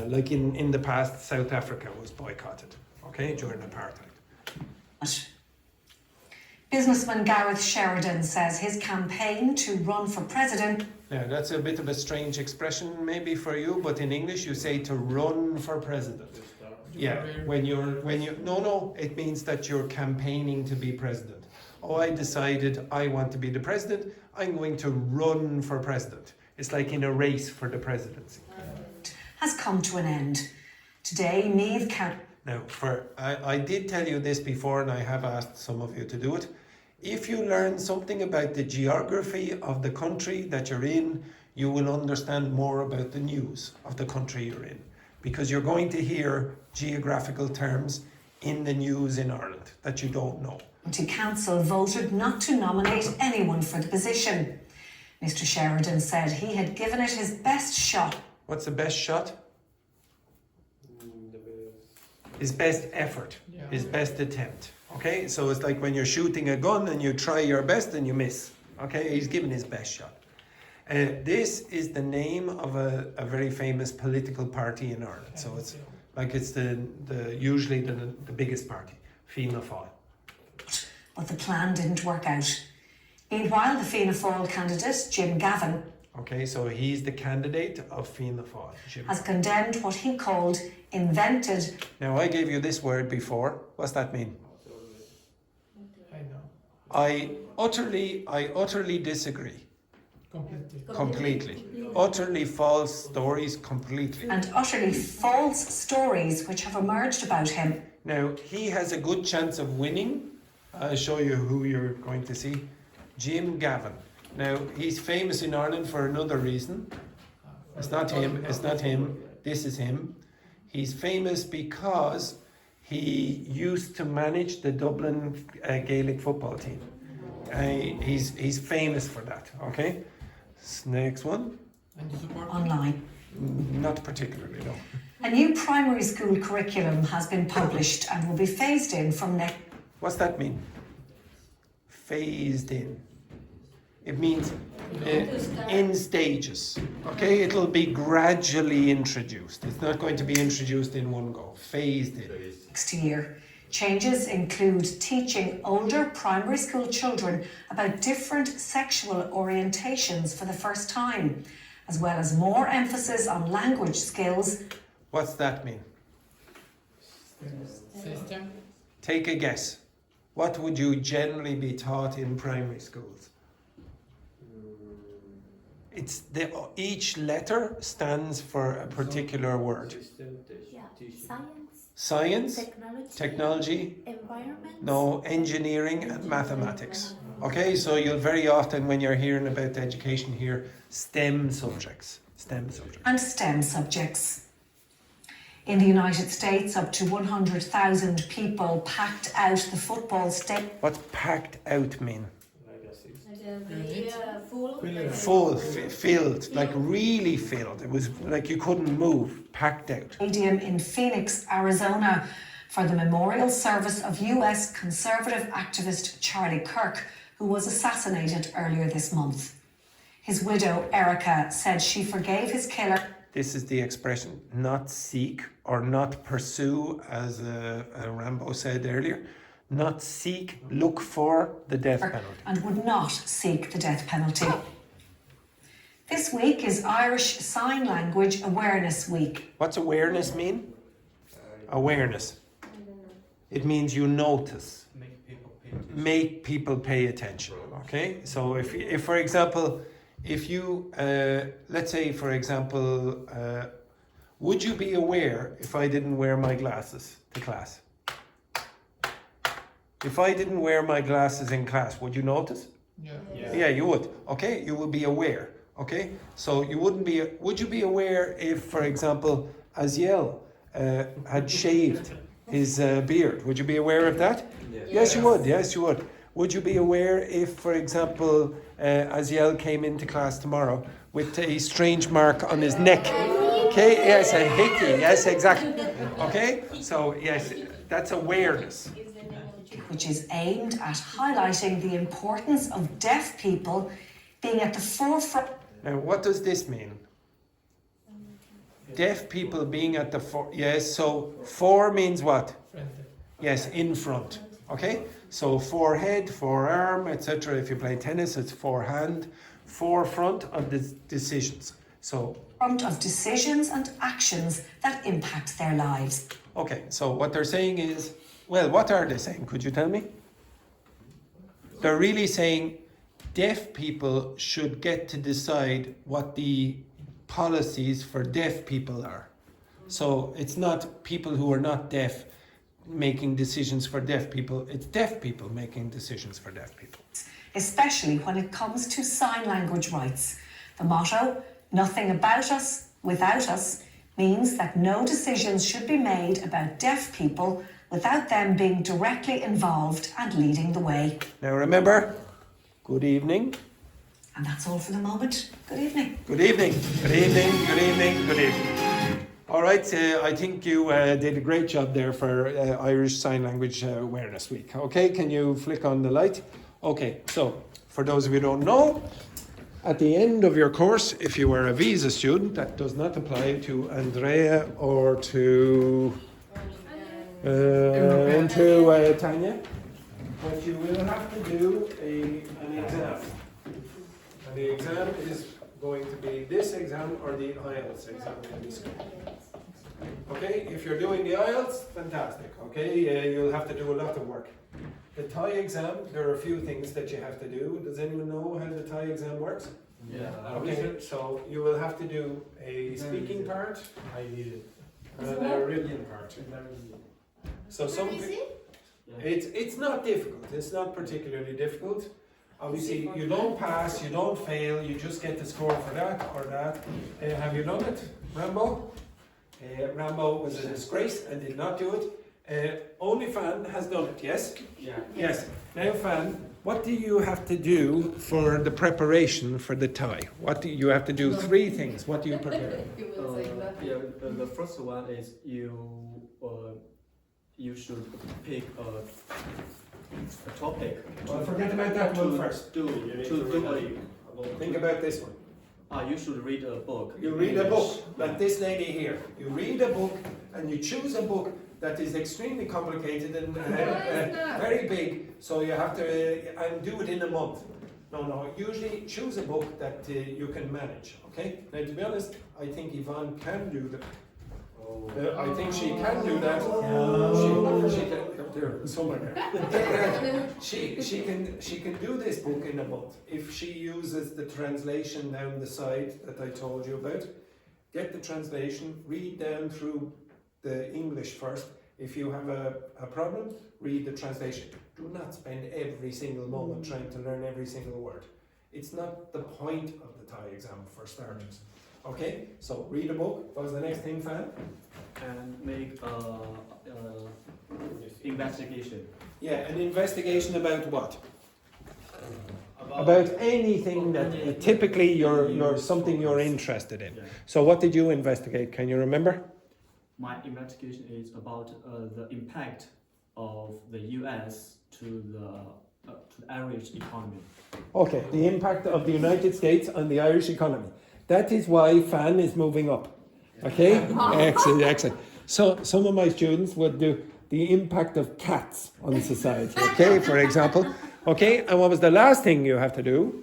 Like in the past, South Africa was boycotted, okay, during apartheid. Businessman Gareth Sheridan says his campaign to run for president. Now, that's a bit of a strange expression maybe for you, but in English you say to run for president. Yeah, no, it means that you're campaigning to be president. Oh, I decided I want to be the president, I'm going to run for president. It's like in a race for the presidency. Has come to an end. Today, Meath County. Now, I did tell you this before, and I have asked some of you to do it. If you learn something about the geography of the country that you're in, you will understand more about the news of the country you're in. Because you're going to hear geographical terms in the news in Ireland that you don't know. County Council voted not to nominate anyone for the position. Mr. Sheridan said he had given it his best shot. What's the best shot? His best effort, his best attempt. Okay, so it's like when you're shooting a gun and you try your best and you miss. Okay, he's given his best shot. This is the name of a very famous political party in Ireland. So it's like it's usually the biggest party, Fianna Fáil. but the plan didn't work out. Meanwhile, the Fianna Fáil candidate, Jim Gavin, Okay, so he's the candidate of Fianna Fáil. Jim. has condemned what he called invented. Now, I gave you this word before. What's that mean? I know. I utterly disagree. Completely. Utterly false stories, completely. And utterly false stories which have emerged about him. Now, he has a good chance of winning. I'll show you who you're going to see. Jim Gavin. Now, he's famous in Ireland for another reason. It's not him, this is him. He's famous because he used to manage the Dublin Gaelic football team. He's famous for that, okay? Next one. And you support Online. Not particularly, no. A new primary school curriculum has been published and will be phased in from next. What's that mean? Phased in. It means in stages. Okay, it'll be gradually introduced. It's not going to be introduced in one go. Phased in. Next year. Changes include teaching older primary school children about different sexual orientations for the first time, as well as more emphasis on language skills. What's that mean? system. Take a guess. What would you generally be taught in primary schools? It's each letter stands for a particular word. Yeah. Science. Science, Technology. technology, no, engineering and mathematics. Okay, so you'll very often, when you're hearing about education here, STEM subjects. And STEM subjects. In the United States, up to 100,000 people packed out the football stadium. What's packed out mean? Full. Filled, like really filled. It was like you couldn't move, packed out. Stadium in Phoenix, Arizona, for the memorial service of US conservative activist Charlie Kirk, who was assassinated earlier this month. His widow, Erica, said she forgave his killer. This is the expression, not seek or not pursue, as Rambo said earlier. Not seek, look for the death penalty. And would not seek the death penalty. This week is Irish Sign Language Awareness Week. What's awareness mean? Awareness. It means you notice. Make people pay attention. Okay? So if for example, if you, let's say for example, would you be aware if I didn't wear my glasses to class? If I didn't wear my glasses in class, would you notice? Yeah, you would. Okay, you would be aware. Okay, so you wouldn't be. Would you be aware if, for example, Aziel had shaved his beard? Would you be aware of that? Yes, you would. Yes, you would. Would you be aware if, for example, Aziel came into class tomorrow with a strange mark on his neck? Okay, yes, a hickey. Yes, exactly. Okay, so yes, that's awareness. Which is aimed at highlighting the importance of deaf people being at the forefront. Now, what does this mean? Deaf people being at the yes, so fore means what? Yes, in front. Okay? So forehead, forearm, etc. If you play tennis, it's forehand, forefront of the decisions. So front of decisions and actions that impact their lives. Okay, so what they're saying is, well, what are they saying? Could you tell me? They're really saying deaf people should get to decide what the policies for deaf people are. So it's not people who are not deaf making decisions for deaf people, it's deaf people making decisions for deaf people. Especially when it comes to sign language rights. The motto, nothing about us without us, means that no decisions should be made about deaf people without them being directly involved and leading the way. Now remember, good evening. And that's all for the moment. Good evening. Good evening. Good evening. Good evening. Good evening. All right, I think you did a great job there for Irish Sign Language Awareness Week. Okay, can you flick on the light? Okay, so for those of you who don't know, at the end of your course, if you were a visa student, that does not apply to Andrea or to Tanya. but you will have to do an exam. And the exam is going to be this exam or the IELTS exam in this school. Okay, if you're doing the IELTS, fantastic. Okay, you'll have to do a lot of work. The Thai exam, there are a few things that you have to do. Does anyone know how the Thai exam works? Yeah. Okay, so you will have to do a speaking part I did it. and a written part. So it's not difficult. It's not particularly difficult. Obviously, you don't pass, you don't fail. You just get the score for that or that. Have you done it, Rambo? Rambo was a disgrace and did not do it. Only Fan has done it. Yes. Yeah. Yes. Now, Fan, what do you have to do for the preparation for the Thai? What do you have to do? 3 things. What do you prepare? The first one is you should pick a topic. Well, forget about that one first. Think about this one. You should read a book. You read a book, like this lady here. You read a book and you choose a book that is extremely complicated and very big, so you have to and do it in a month. No, usually choose a book that you can manage, okay? Now, to be honest, I think Yvonne can do that. I think she can do that. She can, there, somewhere there. she can do this book in a month if she uses the translation down the side that I told you about. Get the translation, read down through the English first. If you have a problem, read the translation. Do not spend every single moment trying to learn every single word. It's not the point of the Thai exam for starters. Okay, so read a book. What was the next thing, Fan? And make investigation. Yeah, an investigation about what? About anything that typically you're something you're interested in. Yeah. So what did you investigate? Can you remember? My investigation is about the impact of the U.S. to the Irish economy. Okay, the impact of the United States on the Irish economy. That is why Fan is moving up. Okay? Excellent. So some of my students would do the impact of cats on society. Okay, for example. Okay, and what was the last thing you have to do?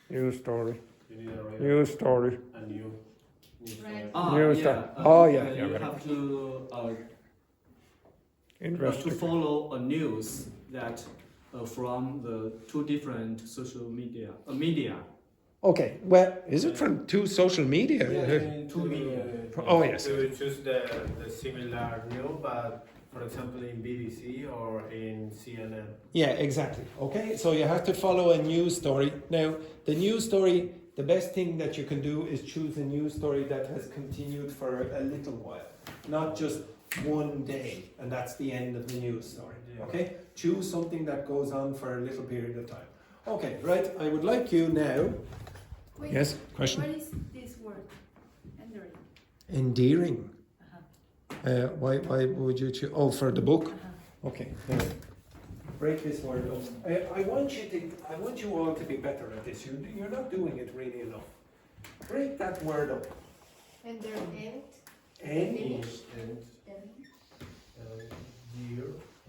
News story. News story. And you. News story. You have to follow a news that from the 2 different social media. Okay, well, is it from 2 social media? Yeah, 2 media. Oh, yes. So we choose the similar news, but for example in BBC or in CNN. Yeah, exactly. Okay, so you have to follow a news story. Now, the news story, the best thing that you can do is choose a news story that has continued for a little while, not just one day, and that's the end of the news story. Okay, choose something that goes on for a little period of time. Okay, right, I would like you now. Wait, Yes, question? What is this word? Endearing. Endearing. Why would you choose? Oh, for the book? Okay. Break this word up. I want you all to be better at this. You're not doing it really enough. Break that word up. Endearing. And? Dear.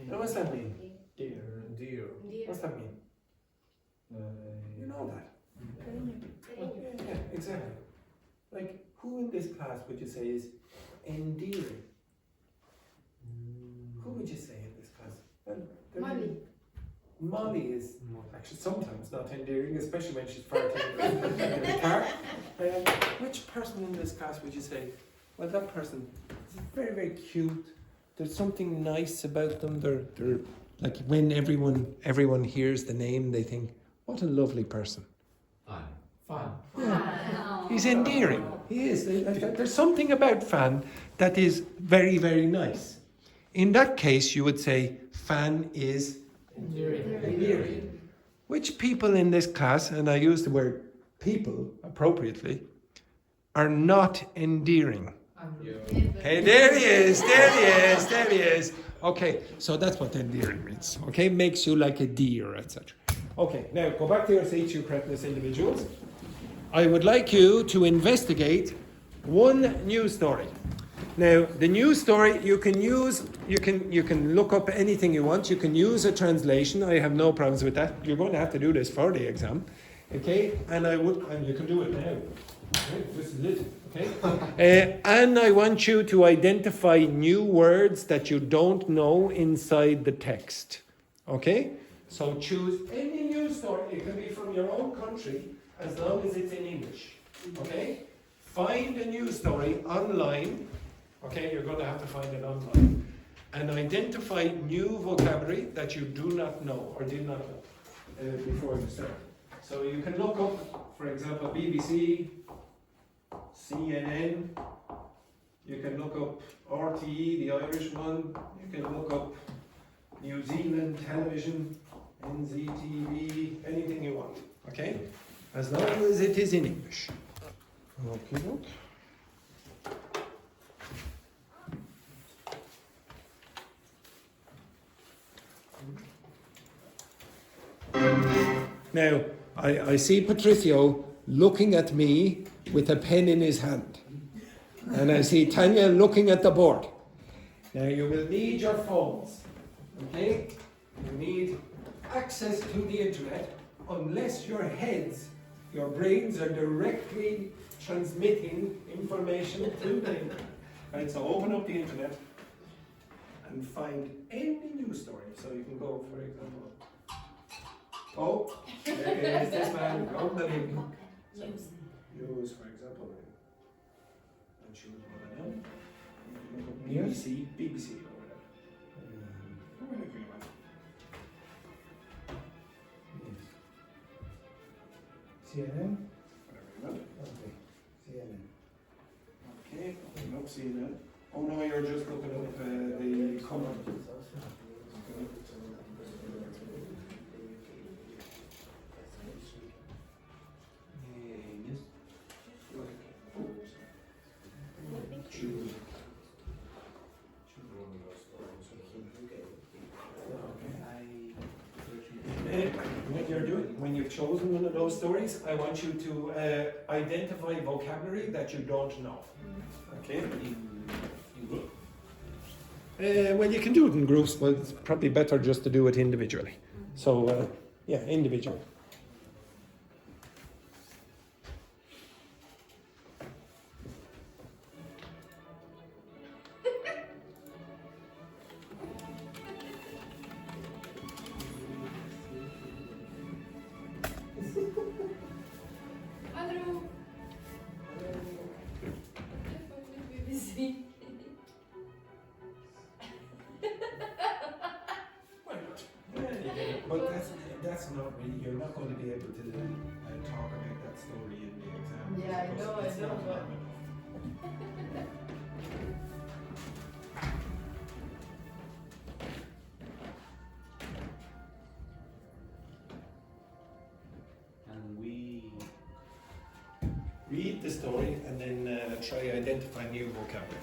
Now, what's that mean? Dear. What's that mean? You know that. Yeah, exactly. Like, who in this class would you say is endearing? Who would you say in this class? Well, Molly. Molly is actually sometimes not endearing, especially when she's farting in the car. Which person in this class would you say, well, that person is very, very cute. There's something nice about them. They're like when everyone hears the name, they think, what a lovely person. Fun. Yeah. He's endearing. He is. There's something about Fan that is very, very nice. In that case, you would say Fan is endearing. Which people in this class, and I use the word people appropriately, are not endearing? Okay, there he is. There he is. Okay, so that's what endearing means. Okay, makes you like a deer, etc. Okay, now go back to your seats, you correctness individuals. I would like you to investigate one news story. Now, the news story you can use, you can look up anything you want. You can use a translation. I have no problems with that. You're going to have to do this for the exam, okay? And you can do it now. Okay? This is it, okay? And I want you to identify new words that you don't know inside the text, okay? So choose any news story. It can be from your own country, as long as it's in English, okay? Find a news story online. Okay, you're going to have to find it online. And identify new vocabulary that you do not know or did not know before you start. So you can look up, for example, BBC, CNN. You can look up RTE, the Irish one. You can look up New Zealand television, NZTV, anything you want. Okay? As long as it is in English. Okay, look. Now, I see Patricio looking at me with a pen in his hand. And I see Tanya looking at the board. Now, you will need your phones. Okay? You need access to the internet unless your heads, your brains are directly transmitting information to the internet. Right, so open up the internet and find any news story. So you can go, for example, oh, there is this man, unbelievable. So, news, for example, and choose one of them. BBC, BBC, or whatever. Whatever you want. CNN? Whatever you want. Okay, CNN. Okay, not CNN. Oh no, you're just looking up the comment. When you've chosen one of those stories, I want you to identify vocabulary that you don't know. Okay? Well, you can do it in groups, but it's probably better just to do it individually. So, yeah, individual. But that's not really, you're not going to be able to talk about that story in the exam. Yeah, I know, It's not long enough. And we read the story and then try identify new vocabulary.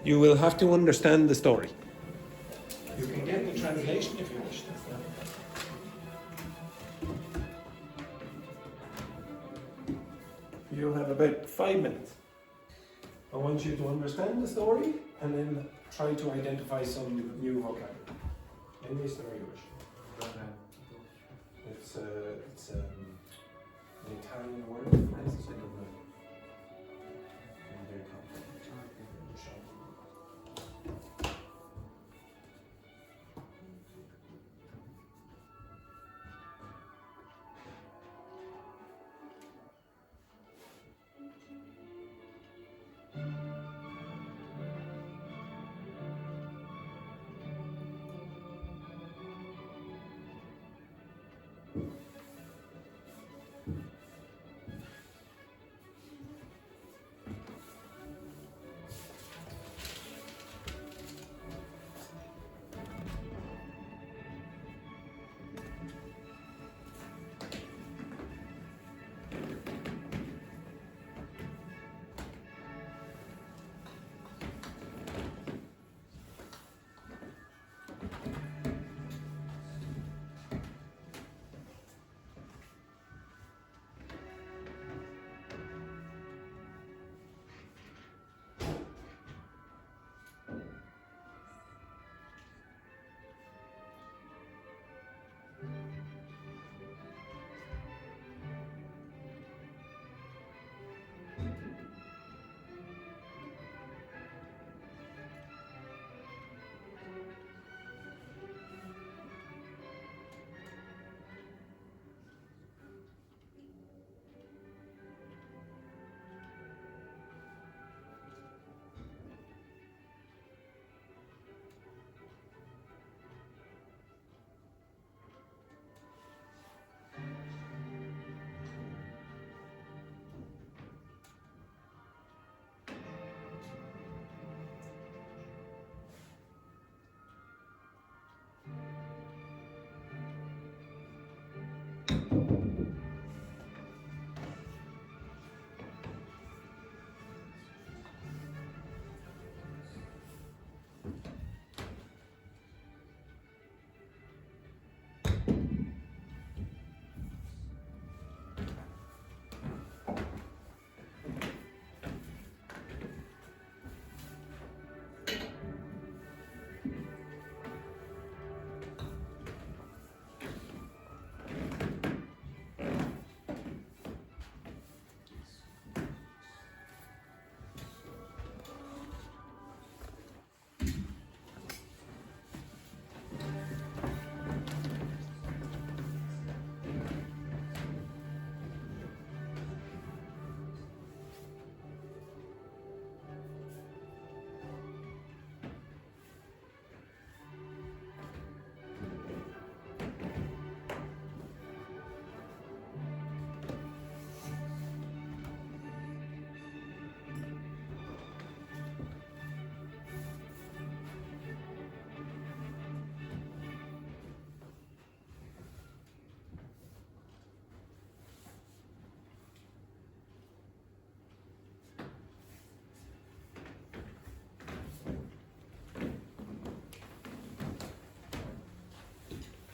You will have to understand the story. You can get the translation if you wish. That's not. You'll have about 5 minutes. I want you to understand the story and then try to identify some new vocabulary. Any story you wish. It's an Italian word. I don't know.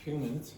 few minutes.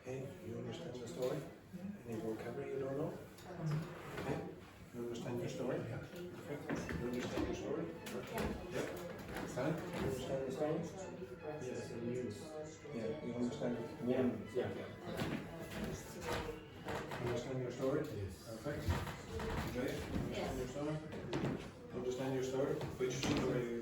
Okay, you understand the story? Any vocabulary you don't know? Okay, you understand your story? Perfect. You understand your story? Yeah. Sam, you understand the story? Yes, the news. Yeah, you understand one? Yeah. Understand your story? Yes. Perfect. Enjoy it? Understand your story? Understand your story? Which story?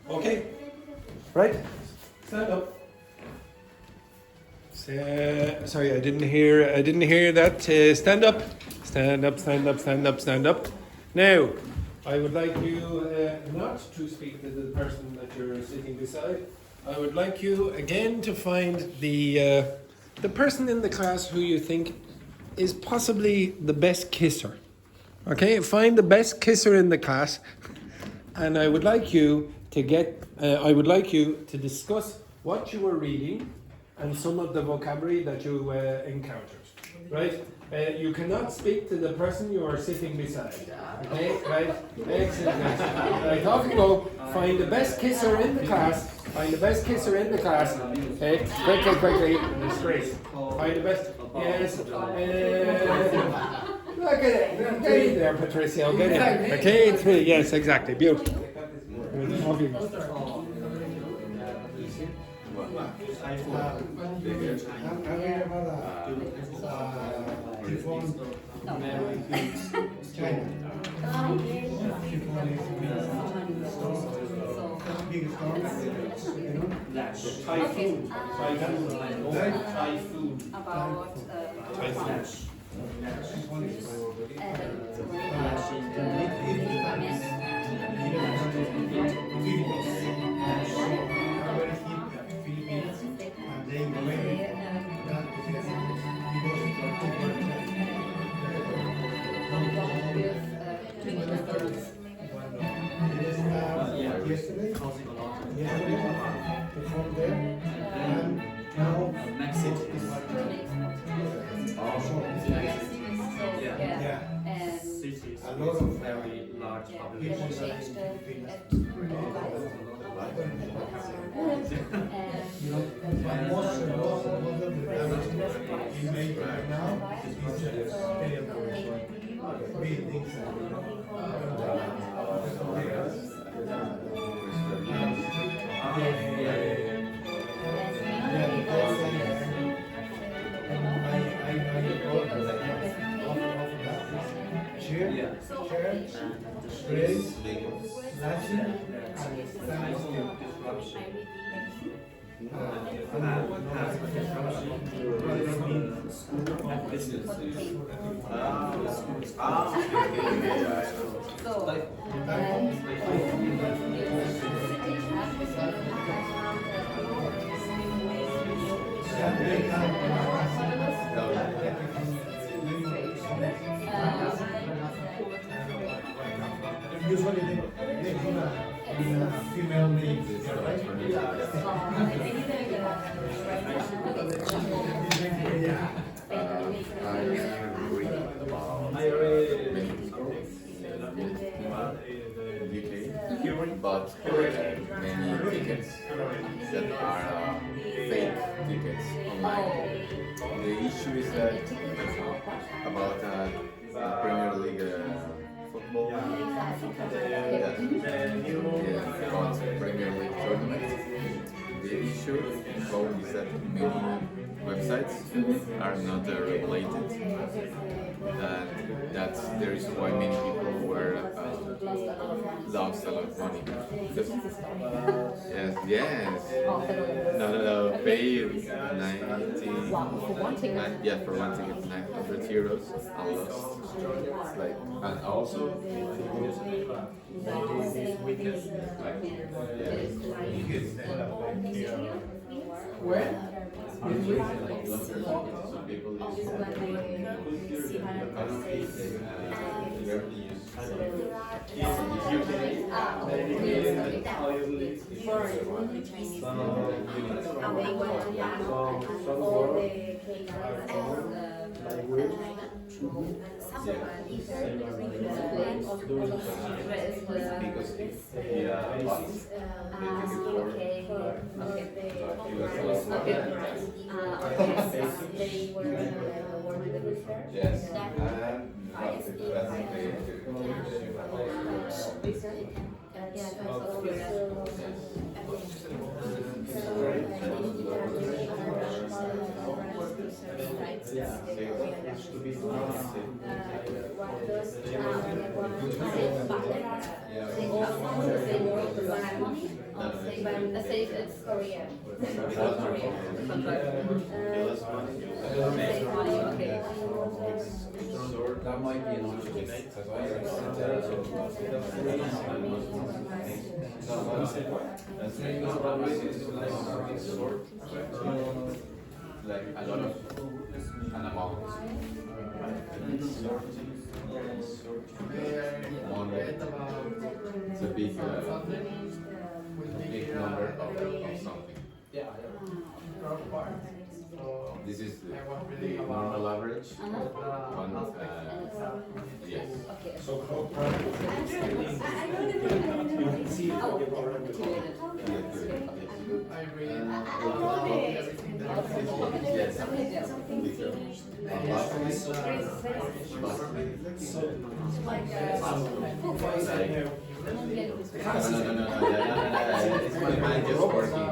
Okay. Right. Stand up. Sorry, I didn't hear that. Stand up. Stand up, stand up, stand up, stand up. Now, I would like you not to speak to the person that you're sitting beside. I would like you again to find the person in the class who you think is possibly the best kisser. Okay, find the best kisser in the class, and I would like you to discuss what you were reading and some of the vocabulary that you encountered. Right? You cannot speak to the person you are sitting beside. Okay? Right? Excellent. Right, off you go. Find the best kisser in the class. Find the best kisser in the class. Okay? Quickly. Disgrace. Find the best. Yes. Look at it. Get in there, Patricia. Get in. Okay? 3. Yes, exactly. Beautiful. Off you go. Typhoon. About Philippines, and they went that because from there, and now next city. yeah, Cities a lot of very large population. most of the damage we make right now is buildings. Chair, sprays, flashing, and standstill. Usually they put a female name, right? But many tickets that are fake tickets online. The issue is that about Premier League football, about Premier League tournament. The issue is that many websites are not regulated, and that's the reason why many people were lost a lot of money. Because, yes. No, pay 90. For one ticket. Yeah, for one ticket, 900 euros. I lost. It's like, and also Where? some people yes, It's Korea. that might be an option. Like a lot of an amount. It's a big number of something. This is the normal average. Yes. Okay. So It's my mind just working.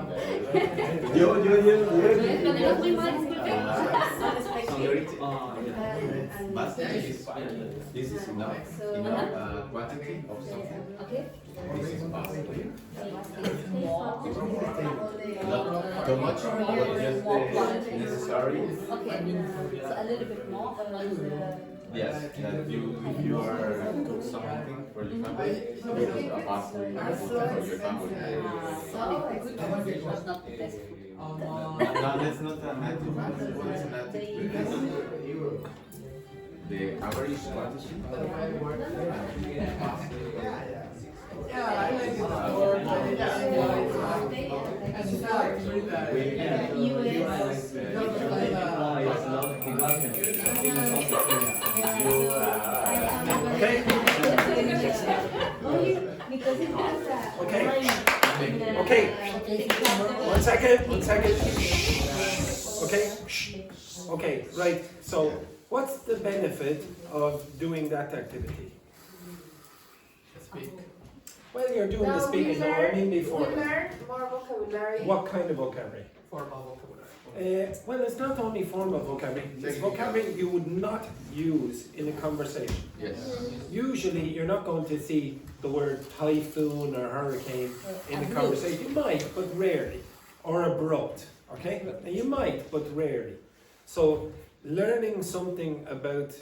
But this is enough quantity of something. Okay. This is possible. Not too much, but just necessary. Okay. So a little bit more. Yes, that if you are cook something for the family, you could possibly for your family. It was not the best food. No, that's not a native food. It's a native food. The average quantity. Yeah, I like it. Okay. Okay. One second. Okay. Okay, right. So, what's the benefit of doing that activity? Speak. Well, you're doing the speaking, no, I mean before. We learn more vocabulary. What kind of vocabulary? Formal vocabulary. Well, it's not only formal vocabulary. It's vocabulary you would not use in a conversation. Yes. Usually, you're not going to see the word typhoon or hurricane in a conversation. You might, but rarely. Or abrupt, okay? And you might, but rarely. So, learning something about,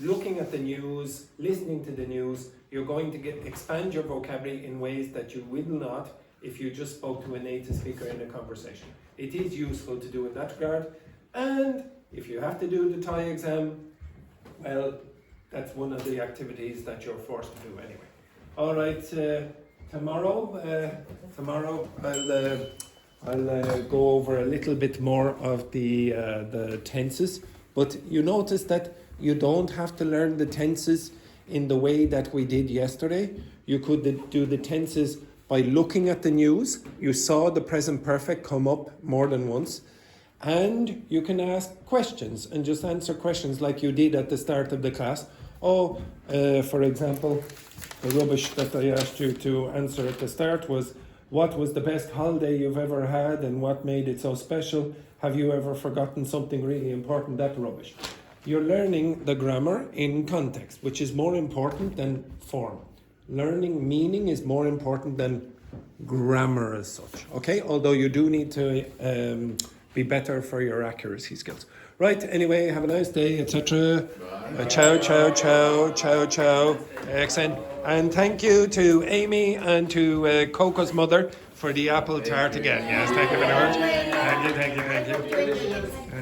looking at the news, listening to the news, you're going to expand your vocabulary in ways that you will not if you just spoke to a native speaker in a conversation. It is useful to do in that regard. And if you have to do the Thai exam, well, that's one of the activities that you're forced to do anyway. All right, tomorrow I'll go over a little bit more of the tenses. But you notice that you don't have to learn the tenses in the way that we did yesterday. You could do the tenses by looking at the news. You saw the present perfect come up more than once. And you can ask questions and just answer questions like you did at the start of the class. For example, the rubbish that I asked you to answer at the start was, what was the best holiday you've ever had and what made it so special? Have you ever forgotten something really important? That rubbish. You're learning the grammar in context, which is more important than form. Learning meaning is more important than grammar as such. Okay, although you do need to be better for your accuracy skills. Right, anyway, have a nice day, etc. Ciao. Excellent. And thank you to Amy and to Coco's mother for the apple tart again. Yes, thank you very much. Thank you.